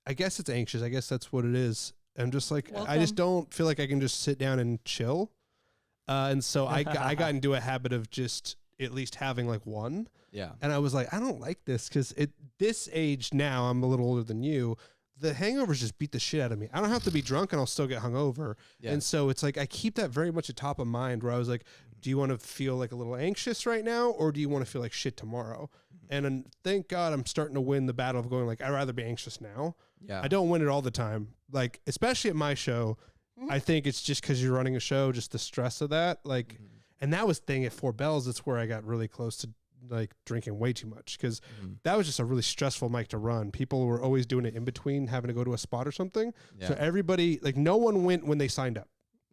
I guess it's anxious. I guess that's what it is. I'm just like, I just don't feel like I can just sit down and chill. And so I got into a habit of just at least having like one. Yeah. And I was like, I don't like this, because at this age now, I'm a little older than you, the hangovers just beat the shit out of me. I don't have to be drunk and I'll still get hungover. Yeah. And so it's like, I keep that very much at top of mind, where I was like, do you want to feel like a little anxious right now, or do you want to feel like shit tomorrow? And thank God I'm starting to win the battle of going like, I'd rather be anxious now. Yeah. I don't win it all the time. Like, especially at my show, I think it's just because you're running a show, just the stress of that. Like, and that was the thing at Four Bells. That's where I got really close to like drinking way too much, because that was just a really stressful mic to run. People were always doing it in between having to go to a spot or something. Yeah. So everybody, like, no one went when they signed up.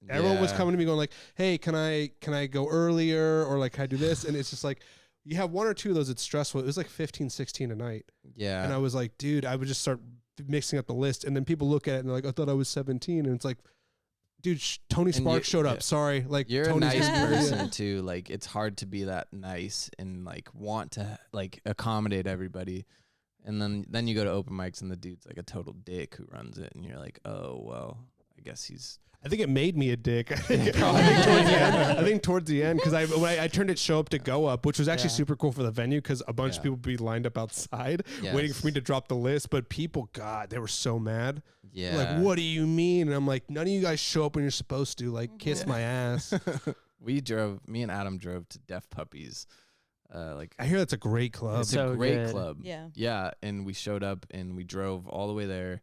Everyone was coming to me going like, hey, can I go earlier, or like, can I do this? And it's just like, you have one or two of those, it's stressful. It was like 15, 16 a night. Yeah. And I was like, dude, I would just start mixing up the list, and then people look at it and they're like, I thought I was 17. And it's like, dude, Tony Sparks showed up. Sorry. Like, you're Tony's a nice person too. Like, it's hard to be that nice and like want to like accommodate everybody. And then you go to open mics and the dude's like a total dick who runs it. And you're like, oh, well, I guess he's. I think it made me a dick. I think towards the end, because when I turned it show up to go up, which was actually super cool for the venue, because a bunch of people would be lined up outside waiting for me to drop the list. But people, God, they were so mad. Yeah. Like, what do you mean? And I'm like, none of you guys show up when you're supposed to. Like, kiss my ass. Me and Adam drove to Deaf Puppies. I hear that's a great club. It's So a great good. club. Yeah. Yeah. And we showed up and we drove all the way there.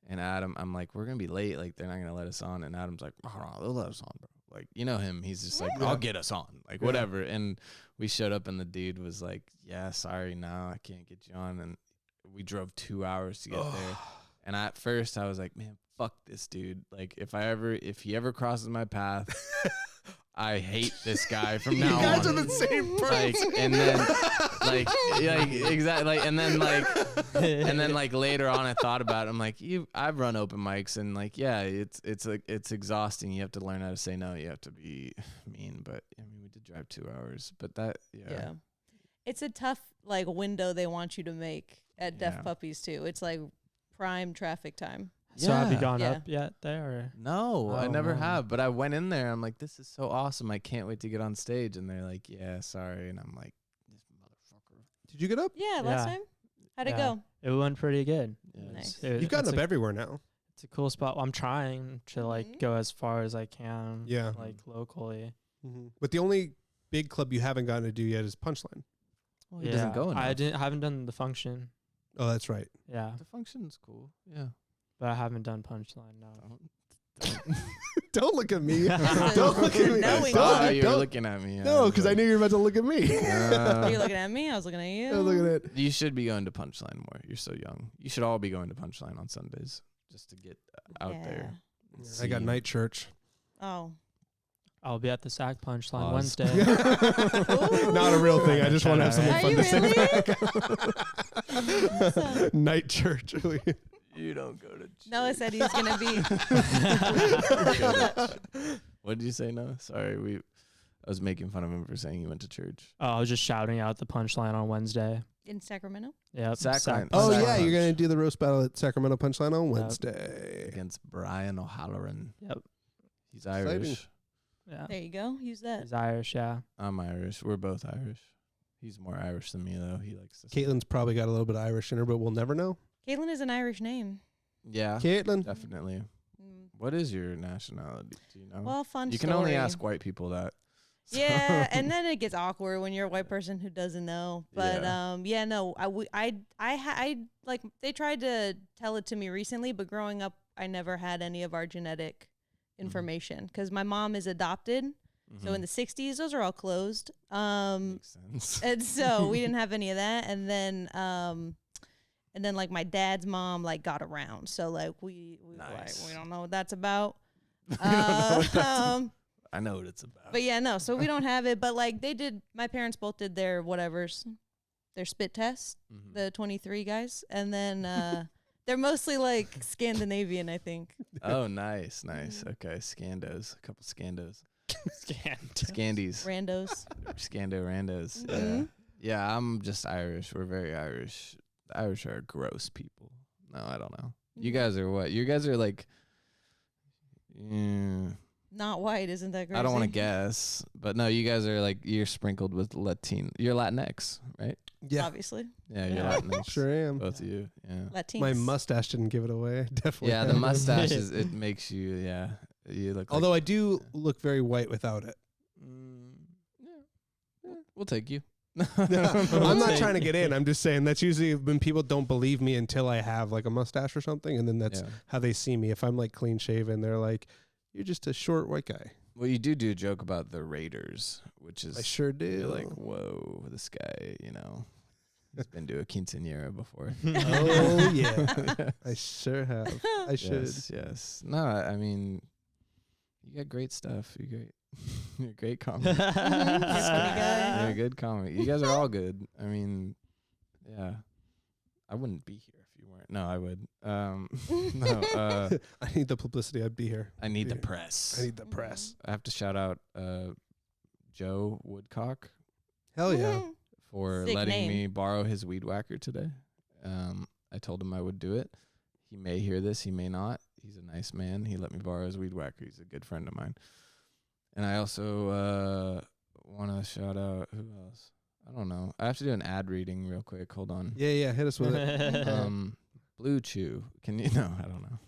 And Adam, I'm like, we're going to be late. Like, they're not going to let us on. And Adam's like, oh, they'll let us on, bro. Like, you know him. He's just like, I'll get us on. Like, whatever. And we showed up and the dude was like, yeah, sorry, no, I can't get you on. And we drove 2 hours to get there. And at first I was like, man, fuck this dude. Like, if he ever crosses my path, I hate this guy from now on. You guys are the same person. Like, and then, exactly. Like, and then, like, later on, I thought about it. I'm like, I've run open mics, and like, yeah, it's exhausting. You have to learn how to say no. You have to be mean. But I mean, we did drive 2 hours. But that, yeah. It's a tough like window they want you to make at Deaf Puppies too. It's like prime traffic time. So have you gone up yet there? Or? No, I never have. But I went in there. I'm like, this is so awesome. I can't wait to get on stage. And they're like, yeah, sorry. And I'm like, this motherfucker. Did you get up? Yeah, last time. How'd it go? It went pretty good. Yeah, Nice. You've gotten up everywhere now. It's a cool spot. I'm trying to like go as far as I can. Yeah. Like locally. But the only big club you haven't gotten to do yet is Punchline. Well, he doesn't go enough. I haven't done the function. Oh, that's right. Yeah. The function's cool. Yeah. But I haven't done Punchline, no. Don't look at me. Don't look at me. You're looking at me. No, because I knew you were about to look at me. You're looking at me. I was looking at you. I was looking at. You should be going to Punchline more. You're so young. You should all be going to Punchline on Sundays just to get out there. I got night church. Oh. I'll be at the SAC Punchline Wednesday. Not a real thing. I just want to have something fun to say. Night church. You don't go to church. Noah said he's going to be. What did you say, Noah? Sorry, I was making fun of him for saying he went to church. Oh, I was just shouting out the Punchline on Wednesday. In Sacramento? Yeah, Sac Oh, Punch. yeah, you're going to do the roast battle at Sacramento Punchline on Wednesday. Against Brian O'Halloran. Yep. He's Irish. Yeah. There you go. Use that. He's Irish, yeah. I'm Irish. We're both Irish. He's more Irish than me, though. He likes to. Caitlin's probably got a little bit of Irish in her, but we'll never know. Caitlin is an Irish name. Yeah. Caitlin. Definitely. What is your nationality? Do you know? Well, fun You story. can only ask white people that. So. Yeah, and then it gets awkward when you're a white person who doesn't know. But no, I like they tried to tell it to me recently, but growing up, I never had any of our genetic information because my mom is adopted. So in the 60s, those are all closed. Makes sense. And so we didn't have any of that. And then like my dad's mom like got around. So like we don't know what that's about. I know what it's about. But yeah, no. So we don't have it. But like my parents both did their their spit test, the 23 guys, and then they're mostly like Scandinavian, I think. Oh, nice. Okay, Scandos, a couple Scandos. Scandies. Randos. Scando randos. Yeah, I'm just Irish. We're very Irish. The Irish are gross people. No, I don't know. You guys are what? You guys are like... Not white, isn't that crazy? I don't want to guess. But no, you guys are like... You're sprinkled with Latin. You're Latinx, right? Yeah. Obviously. Yeah, you're Latinx. Sure am. Both of you, yeah. Latinx. My mustache didn't give it away. Definitely. Yeah, the mustache it makes you, you look Although like, I do look very white without it. We'll take you. I'm not trying to get in. I'm just saying that's usually when people don't believe me until I have like a mustache or something, and then that's how they see me. If I'm like clean shaven, they're like, "You're just a short white guy." Well, you do a joke about the Raiders, which is I sure do. You're like, whoa, this guy, he's been to a quinceañera before. Oh yeah, I sure have. I should. Yes. No, I mean, you got great stuff. You're a great comic. You're a good comic. You guys are all good. I mean, yeah. I wouldn't be here if you weren't. No, I would. No. I need the publicity. I'd be here. I need the press. I need the press. I have to shout out Joe Woodcock. Hell yeah. For Sick letting name. me borrow his weed whacker today. I told him I would do it. He may hear this. He may not. He's a nice man. He let me borrow his weed whacker. He's a good friend of mine. And I also want to shout out, who else? I don't know. I have to do an ad reading real quick. Hold on. Yeah. Hit us with it. Blue Chew. Can you? No, I don't know.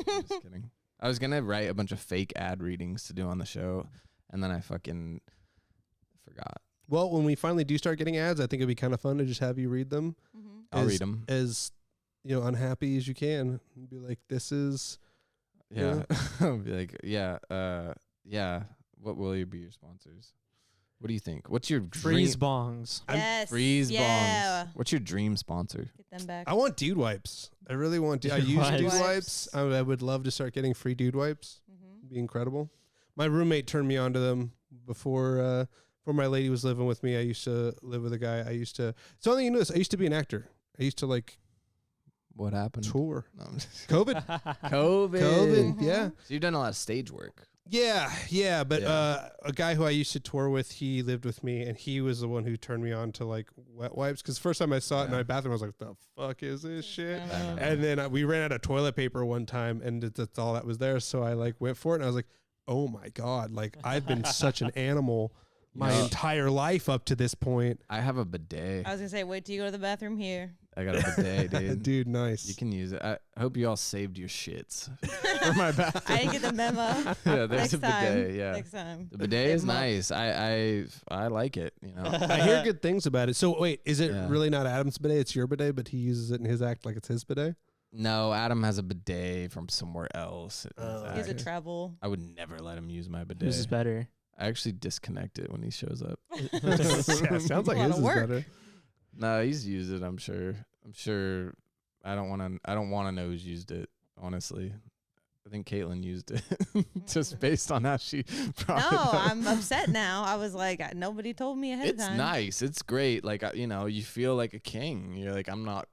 I'm just kidding. I was gonna write a bunch of fake ad readings to do on the show, and then I fucking forgot. Well, when we finally do start getting ads, I think it'd be kind of fun to just have you read them. Mm-hmm. I'll read them as unhappy as you can. And be like, this is. Yeah. I'll be like, yeah. What will you be your sponsors? What do you think? What's your Freeze dream? bongs. Yes. Freeze yeah. bongs. What's your dream sponsor? Get them back. I want dude wipes. I really want. I use Dude dude wipes. wipes. I would love to start getting free dude wipes. Mm-hmm. It'd be incredible. My roommate turned me onto them before my lady was living with me. I used to live with a guy. So only you know this. I used to be an actor. I used to What happened? tour. No, I'm just- COVID. COVID. Mhm. Yeah. So you've done a lot of stage work. Yeah, but Yeah. a guy who I used to tour with, he lived with me, and he was the one who turned me on to wet wipes. Because first time I saw it in Yeah. my bathroom, I was like, "The fuck is this shit?" Uh, And then we ran out of toilet paper one time, and that's all that was there. So I went for it, and I was like, "Oh my god!" I've been such an animal my Yeah. entire life up to this point. I have a bidet. I was gonna say, wait till you go to the bathroom here. I got a bidet, dude. Dude, nice. You can use it. I hope you all saved your shits for my bathroom. I didn't get the memo. Yeah, there's Next a bidet. time. Yeah, Next time. the bidet Save is 'em up. nice. I like it. You know. I hear good things about it. So wait, is it Yeah. really not Adam's bidet? It's your bidet, but he uses it in his act like it's his bidet. No, Adam has a bidet from somewhere else. He has a travel. I would never let him use my bidet. Whose is better? I actually disconnect it when he shows up. Yeah, sounds like A lot his of is work. better. No, he's used it. I'm sure. I don't want to know who's used it. Honestly, I think Caitlin used it just based on how she. No, I'm upset now. I was like, nobody told me ahead of It's time. nice. It's great. You feel like a king. You're like, I'm not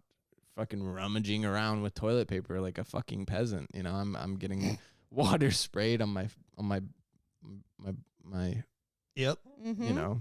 fucking rummaging around with toilet paper like a fucking peasant. I'm getting water sprayed on my Yep. Mm-hmm.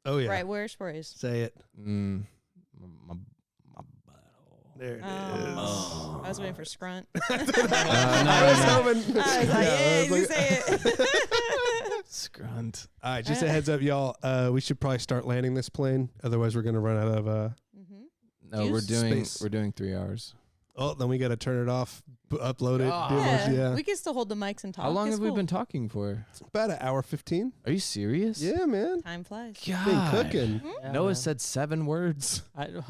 Oh yeah. Right where it sprays. Say it. My butthole. There it is. Oh. I was waiting for Skrunt. I was hoping. I was like, yeah, you can say it. Skrunt. All right, just a heads up, y'all. We should probably start landing this plane. Otherwise, we're gonna run out of. Mm-hmm. No, Space. we're doing 3 hours. Oh, then we gotta turn it off, upload it. God. Do a bunch, Yeah, we can still hold the mics and talk. How long It's have we cool. been talking for? It's about an hour 15. Are you serious? Yeah, man. Time flies. God. Been cooking. Yeah, Noah man. said 7 words.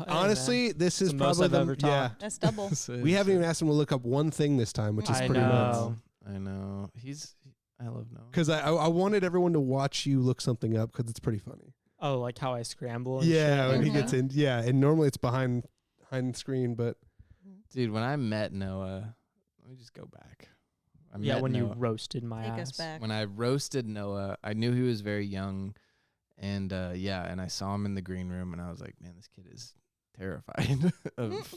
Honestly, this is the most probably I've the ever yeah. talked. That's double. We haven't even asked him to look up one thing this time, which is I pretty know. nuts. I know. I love Noah. Because I wanted everyone to watch you look something up because it's pretty funny. Oh, like how I scramble. And Yeah, shit? when he Mhm. gets in. Yeah, and normally it's behind the screen, but Dude, when I met Noah, let me just go back. I Yeah, met when you Noah. roasted my Take ass. us back. When I roasted Noah, I knew he was very young, and and I saw him in the green room, and I was like, man, this kid is terrified of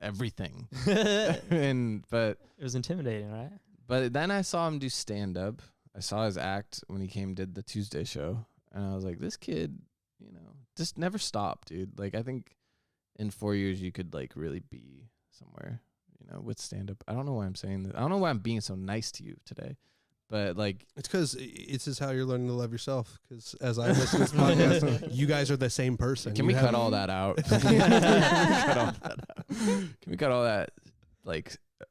everything. But It was intimidating, right? But then I saw him do stand up. I saw his act when he did the Tuesday show, and I was like, this kid, just never stop, dude. Like, I think in 4 years you could really be somewhere, with stand up. I don't know why I'm saying that. I don't know why I'm being so nice to you today, but it's because this is how you're learning to love yourself. Because as I listen to this podcast, you guys are the same person. can You we have- cut all that out? Can we cut all that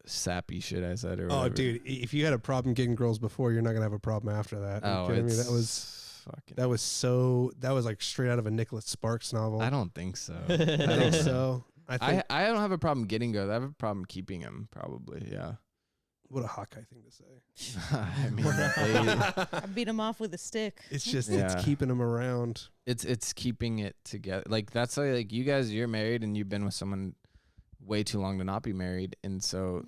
sappy shit I said or Oh, whatever? dude, if you had a problem getting girls before, you're not gonna have a problem after that. Are you Oh, kidding me? it's That fucking. was like straight out of a Nicholas Sparks novel. I don't think so. I think so. I think I don't have a problem getting girls. I have a problem keeping him. Probably, yeah. what a Hawkeye thing to say. I mean, they, I beat him off with a stick. It's just Yeah. it's keeping them around. it's keeping it together. Like that's why, you guys, you're married and you've been with someone way too long to not be married, and so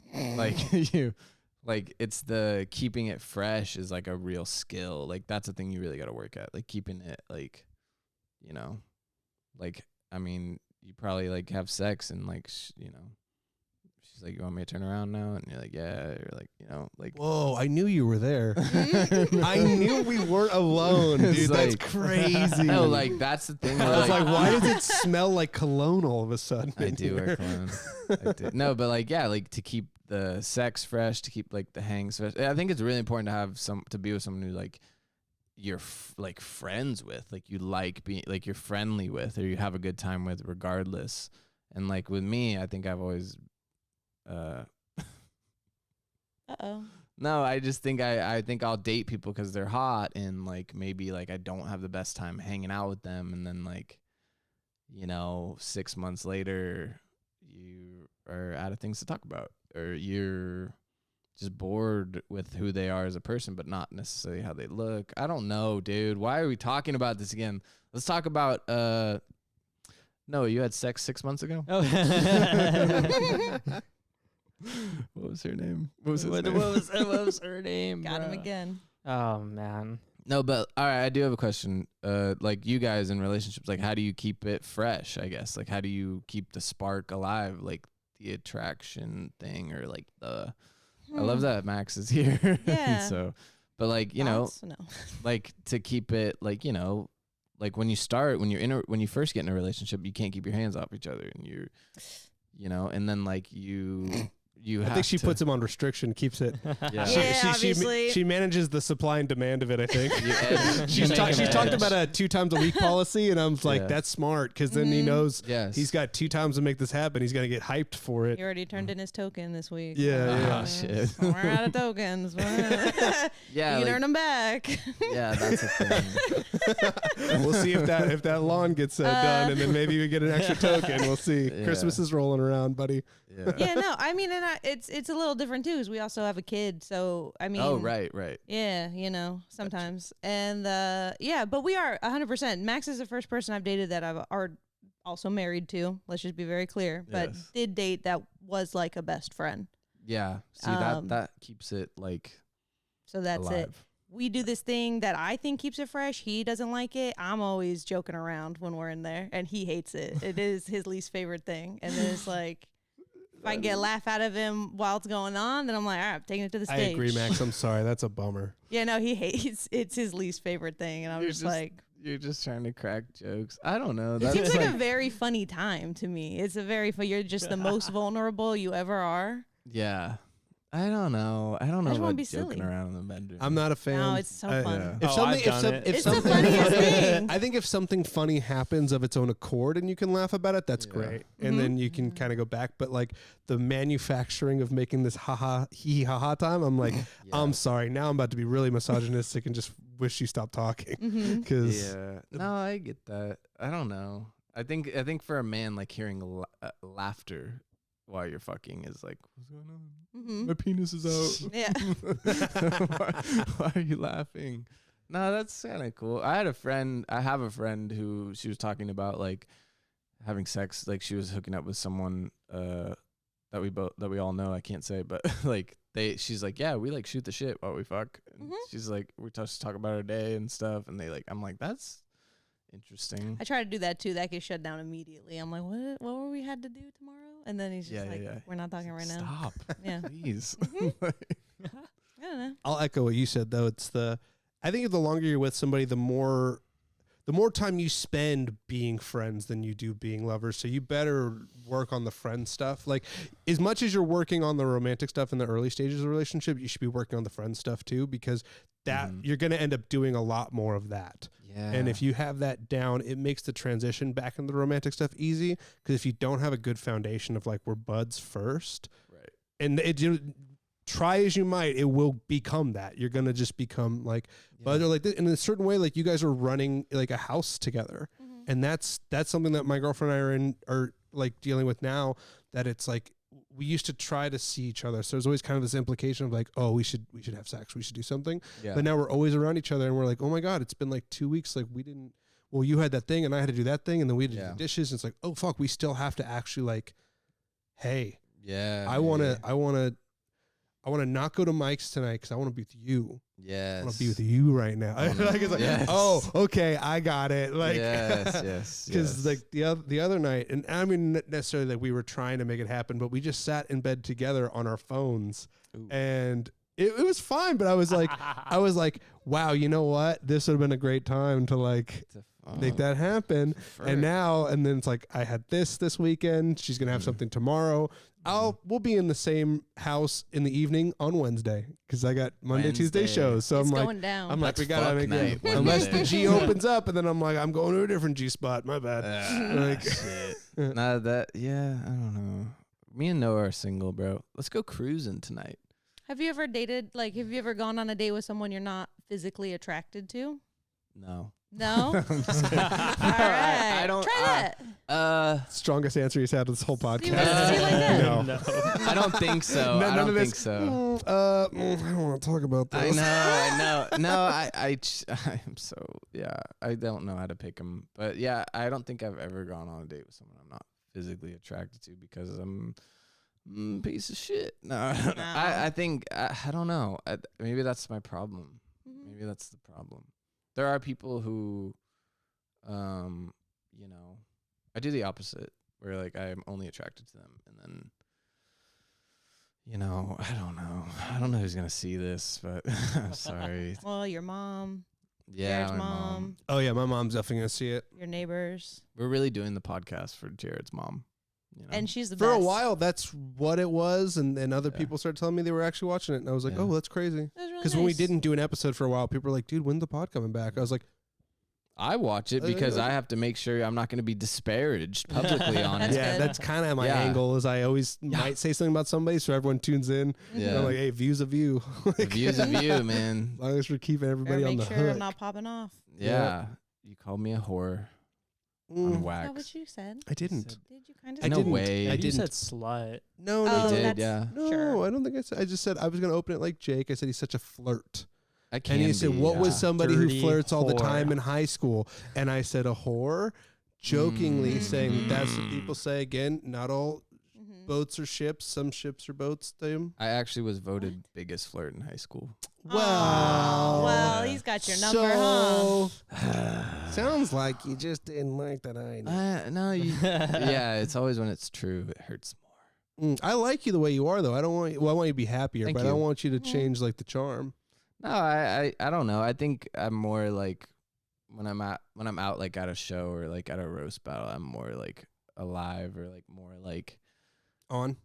it's the keeping it fresh is like a real skill. Like that's a thing you really got to work at. Like keeping it I mean, you probably have sex and she's like, you want me to turn around now? And you're like, yeah. Or Whoa, I knew you were there. I knew we weren't alone, It's dude. That's like- crazy. No, that's the thing. I where, was like, why does it smell like cologne all of a sudden? I in do here? wear cologne. I do. No, but to keep the sex fresh, to keep the hangs fresh. I think it's really important to have to be with someone who you're friends with, you being you're friendly with, or you have a good time with, regardless. And with me, I think I've always, Uh-oh. No, I just think I think I'll date people because they're hot, and like maybe like I don't have the best time hanging out with them, and then like, 6 months later, you are out of things to talk about, or you're just bored with who they are as a person, but not necessarily how they look. I don't know, dude. Why are we talking about this again? Let's talk about no, you had sex 6 months ago? Oh. What was her name? What was her name? Got him again. Oh man. No, but all right, I do have a question. Like you guys in relationships, like how do you keep it fresh, I guess? Like how do you keep the spark alive? Like the attraction thing, or like the I love that Max is here. Yeah. So, but like, No. like to keep it like, like when you first get in a relationship, you can't keep your hands off each other, and and then like I think she puts him on restriction, keeps it. Yeah. Obviously. She manages the supply and demand of it, I think. She's She's talked about a 2 times a week policy, and I'm like, that's smart, because then he knows he's got 2 times to make this happen. He's going to get hyped for it. He already turned in his token this week. Yeah. Oh, shit. We're out of tokens. Yeah, you can earn them back. Yeah, that's a thing. We'll see if that lawn gets done, and then maybe we get an extra token. We'll see. Yeah. Christmas is rolling around, buddy. Yeah, no, I mean, and it's a little different too, because we also have a kid, so I mean. Oh, right. Yeah, sometimes, and but we are 100%. Max is the first person I've dated that are also married to. Let's just be very clear, but did date that was like a best friend. Yeah, see that keeps it like. So that's alive. it. We do this thing that I think keeps it fresh. He doesn't like it. I'm always joking around when we're in there, and he hates it. It is his least favorite thing, and then it's like. If I can get a laugh out of him while it's going on, then I'm like, all right, I'm taking it to the stage. I agree, Max. I'm sorry. That's a bummer. Yeah, no, he hates it's his least favorite thing. And I'm just like. You're just trying to crack jokes. I don't know. It seems like a very funny time to me. It's you're just the most vulnerable you ever are. Yeah. I don't know. I don't know about be joking silly. around in the bedroom. I'm not a fan. No, it's so funny. Yeah. It's the funniest thing. I think if something funny happens of its own accord and you can laugh about it, that's great. And then you can kind of go back. But like the manufacturing of making this hee ha time, I'm like, I'm sorry. Now I'm about to be really misogynistic and just wish you stopped talking. No, I get that. I don't know. I think for a man, like hearing laughter while you're fucking is like, what's going on? My penis is out. Yeah. Why are you laughing? No, that's kind of cool. I have a friend who she was talking about like having sex. Like she was hooking up with someone that we all know. I can't say, but like she's like, yeah, we like shoot the shit while we fuck. And she's like, we just talk about our day and stuff. And I'm like, that's interesting. I try to do that too. That gets shut down immediately. I'm like, what were we had to do tomorrow? And then he's just we're not talking right now. Stop. Yeah. Please. I don't know. I'll echo what you said though. I think the longer you're with somebody, the more time you spend being friends than you do being lovers. So you better work on the friend stuff. Like as much as you're working on the romantic stuff in the early stages of the relationship, you should be working on the friend stuff too, because you're going to end up doing a lot more of that. Yeah. And if you have that down, it makes the transition back into the romantic stuff easy. Because if you don't have a good foundation of like we're buds first, right? And try as you might, it will become that. You're gonna just become like buds, or like this, in a certain way. Like you guys are running like a house together, and that's something that my girlfriend and I are like dealing with now. That it's like we used to try to see each other, so there's always kind of this implication of like, oh, we should have sex, we should do something. Yeah. But now we're always around each other, and we're like, oh my god, it's been like 2 weeks, like we didn't. Well, you had that thing, and I had to do that thing, and then we had to do the dishes. And it's like, oh fuck, we still have to actually like, hey, I wanna not go to Mike's tonight because I want to be with you. Yes. I want to be with you right now. Like, it's like, oh, okay, I got it. Like, yes. Because like the other night, and I mean not necessarily that we were trying to make it happen, but we just sat in bed together on our phones, and it was fine. But I was like, wow, you know what? This would have been a great time to like make that happen. And then it's like I had this weekend. She's gonna have something tomorrow. We'll be in the same house in the evening on Wednesday because I got Monday, Tuesday shows. So it's I'm going like, down. I'm like, we gotta make it. Unless the G opens up, and then I'm like, I'm going to a different G spot. My bad. Shit. I don't know. Me and Noah are single, bro. Let's go cruising tonight. Have you ever dated, like, have you ever gone on a date with someone you're not physically attracted to? No. No? All right. I don't. Try that. Strongest answer he's had this whole podcast. See like that? No. I don't think so. I don't think so. I don't want to talk about this. I know. No, I'm so, yeah, I don't know how to pick them. But yeah, I don't think I've ever gone on a date with someone I'm not physically attracted to because I'm a piece of shit. No. I think, I don't know. Maybe that's my problem. Maybe that's the problem. There are people who, you know, I do the opposite where like I'm only attracted to them. And then, you know, I don't know who's going to see this, but I'm sorry. Well, your mom. Yeah. Jared's My mom. Oh, yeah. My mom's definitely going to see it. Your neighbors. We're really doing the podcast for Jared's mom. You know? And she's the For best. a while, that's what it was. And other people started telling me they were actually watching it. And I was like, oh, that's crazy. Because when we didn't do an episode for a while, people were like, dude, when's the pod coming back? I was like, I watch it because I have to make sure I'm not going to be disparaged publicly on it. yeah, that's kind of my angle is I always might say something about somebody so everyone tunes in. Yeah. And I'm like, hey, view's a view. The view's a view, man. As long as we're keeping everybody on the make sure hook. I'm not popping off. Yeah. You called me a whore on wax. Is that what you said? I didn't. Did you kind of? I No didn't. way. I You didn't. said slut. No, Oh, no, did, yeah. no. Sure. I don't think I said. I just said I was going to open it like Jake. I said he's such a flirt. I can And he said, what was somebody who Dirty flirts all the whore. time in high school? And I said, a whore, jokingly saying, that's what people say. Again, not all boats are ships. Some ships are boats. I actually was voted biggest flirt in high school. Well, he's got your number, huh? Sounds like you just didn't like that I know. No, yeah, it's always when it's true, it hurts more. I like you the way you are, though. I want you to be happier, Thank but I you. don't want you to change like the charm. No, I don't know. I think I'm more like when I'm out like at a show or like at a roast battle, I'm more like alive or like more like On.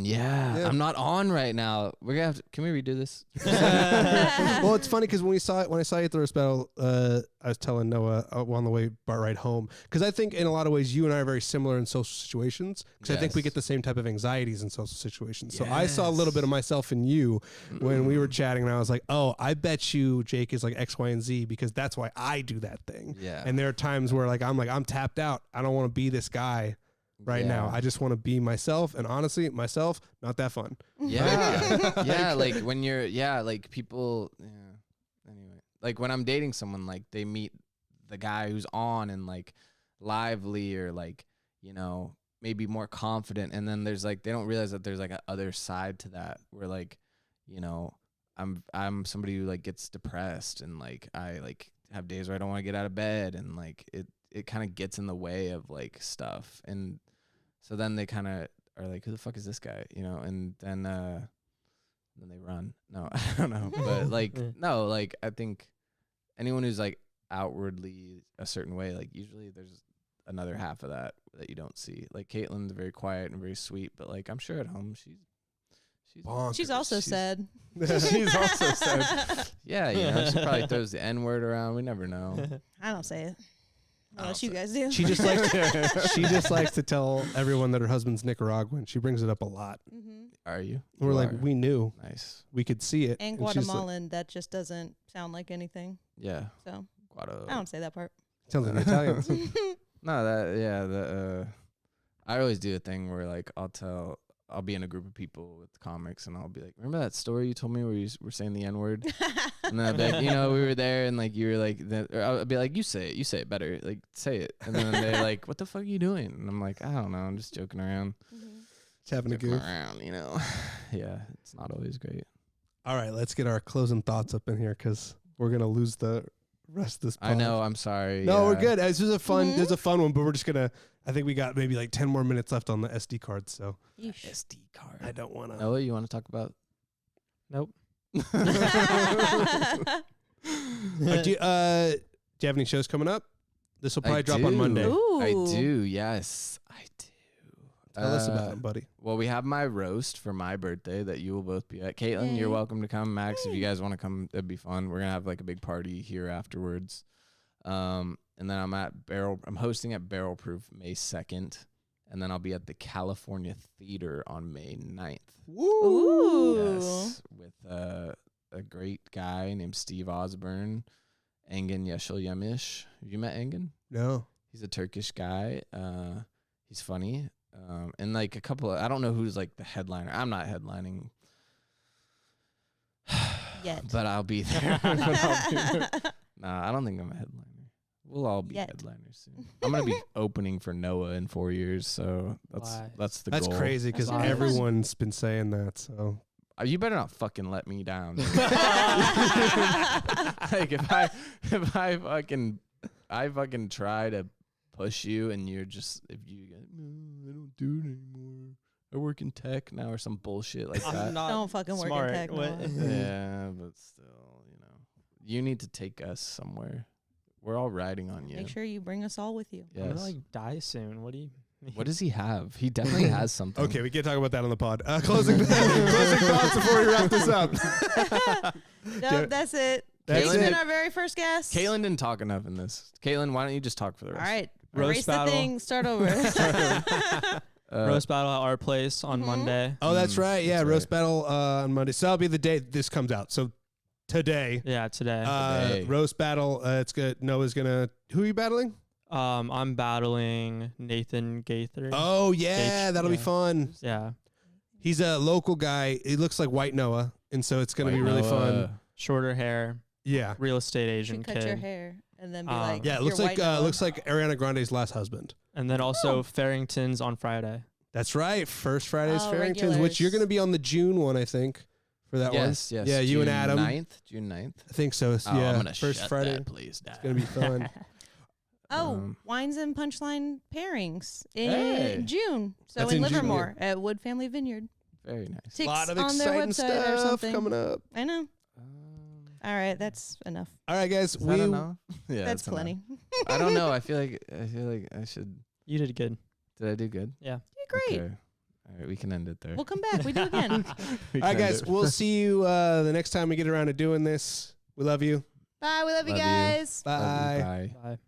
Yeah. I'm not on right now. We're gonna have to, can we redo this? Well, it's funny because when I saw you at the roast battle, I was telling Noah on the way bar ride home because I think in a lot of ways you and I are very similar in social situations because I think we get the same type of anxieties in social situations. So I saw a little bit of myself in you when we were chatting, and I was like, oh, I bet you Jake is like X, Y, and Z because that's why I do that thing. Yeah. And there are times where I'm tapped out. I don't want to be this guy right now. I just want to be myself, and honestly, myself, not that fun. Yeah. Yeah, like when you're like people anyway. Like when I'm dating someone, like they meet the guy who's on and like lively or like, you know, maybe more confident, and then there's like they don't realize that there's like a other side to that where like, you know, I'm somebody who like gets depressed and like I like have days where I don't want to get out of bed and like it kind of gets in the way of like stuff. And so then they kind of are like, who the fuck is this guy? You know? And then they run. No, I don't know. But like, no, like I think anyone who's like outwardly a certain way, like usually there's another half of that you don't see. Like Caitlin's very quiet and very sweet, but like I'm sure at home She's also said. She's also said. Yeah, you know, she probably throws the N-word around. We never know. I don't say it. Unless you guys do. She just likes to tell everyone that her husband's Nicaraguan. She brings it up a lot. Are you? We're like, we knew. Nice. We could see it. And she's like, Guatemalan, that just doesn't sound like anything. Yeah. So Guado. I don't say that part. sounds like Italian. No, I always do a thing where like I'll be in a group of people with comics and I'll be like, remember that story you told me where you were saying the N-word? And then I'll be like, you know, we were there and like you were like, or I'll be like, you say it better, like say it. And then they're like, what the fuck are you doing? And I'm like, I don't know, I'm just joking around. Just having a goof. Around, you know. Yeah, it's not always great. All right, let's get our closing thoughts up in here because we're gonna lose the rest of this pod. I know, I'm sorry. No, we're good. This is a fun. This is a fun one, but we're just gonna. I think we got maybe like 10 more minutes left on the SD card, so SD card. I don't want to. Noah, you want to talk about? Nope. Do you have any shows coming up? This will probably drop on Monday. Ooh. I do. Yes, I do. Tell us about it, buddy. Well, we have my roast for my birthday that you will both be at. Caitlin, you're welcome to come. Max, if you guys want to come, that'd be fun. We're gonna have like a big party here afterwards. And then I'm hosting at Barrel Proof May 2nd. And then I'll be at the California Theater on May 9th. Ooh. Yes, with a great guy named Steve Osborne, Engin Yeşil Yemiş. Have you met Engin? No. He's a Turkish guy. He's funny. And like a couple of, I don't know who's like the headliner. I'm not headlining Yet. but I'll be there. Nah, I don't think I'm a headliner. We'll all be headliners soon. I'm gonna be opening for Noah in 4 years, so that's the goal. That's crazy because everyone's been saying that. So you better not fucking let me down. Like if I fucking try to push you and you're just I don't do it anymore. I work in tech now or some bullshit like that. Don't fucking work in tech. Yeah, but still, you need to take us somewhere. We're all riding on you. Make sure you bring us all with you. Yes. I'm gonna like die soon. What do you mean? What does he have? He definitely has something. okay, we can't talk about that on the pod. Closing thoughts before we wrap this up. Nope, that's it. He's been our very first guest. Caitlin didn't talk enough in this. Caitlin, why don't you just talk for the rest? All right. Roast Erase battle. the thing. Start over. Roast battle at our place on Monday. Oh, that's right. Yeah, That's roast battle on Monday. So that'll be the day this comes out. So today. Yeah, today. Today. Roast battle. It's good. Noah's gonna. Who are you battling? I'm battling Nathan Gaither. Oh yeah, that'll be fun. Yeah. He's a local guy. He looks like White Noah, and so it's gonna be really fun. Shorter hair. Yeah. Real estate You Asian should cut kid. your hair and then be like, Yeah, it "You're looks like white Noah." looks like Ariana Grande's last husband. And then also Farrington's on Friday. That's right. First Friday's Oh, Farrington's, which you're regulars. gonna be on the June one, I think, for that one. Yes. Yeah, you and Adam. June 9th. I think so. Oh, yeah. I'm gonna First shut Friday. that place down. It's gonna be fun. Wines and Punchline pairings Hey. in June. So That's in in June, Livermore at Wood Family Vineyard. Very nice. Tickets A lot of on their exciting website or stuff something. coming up. I know. All right, that's enough. All right, guys. Is that enough? Yeah, That's enough. plenty. I don't know. I feel like I should. You did good. Did I do good? Yeah. You're great. Okay. All right, we can end it there. We'll come back. We do again. We All right, can end guys. it. We'll see you the next time we get around to doing this. We love you. Bye. We love you Love you. guys. Bye. Bye. Bye.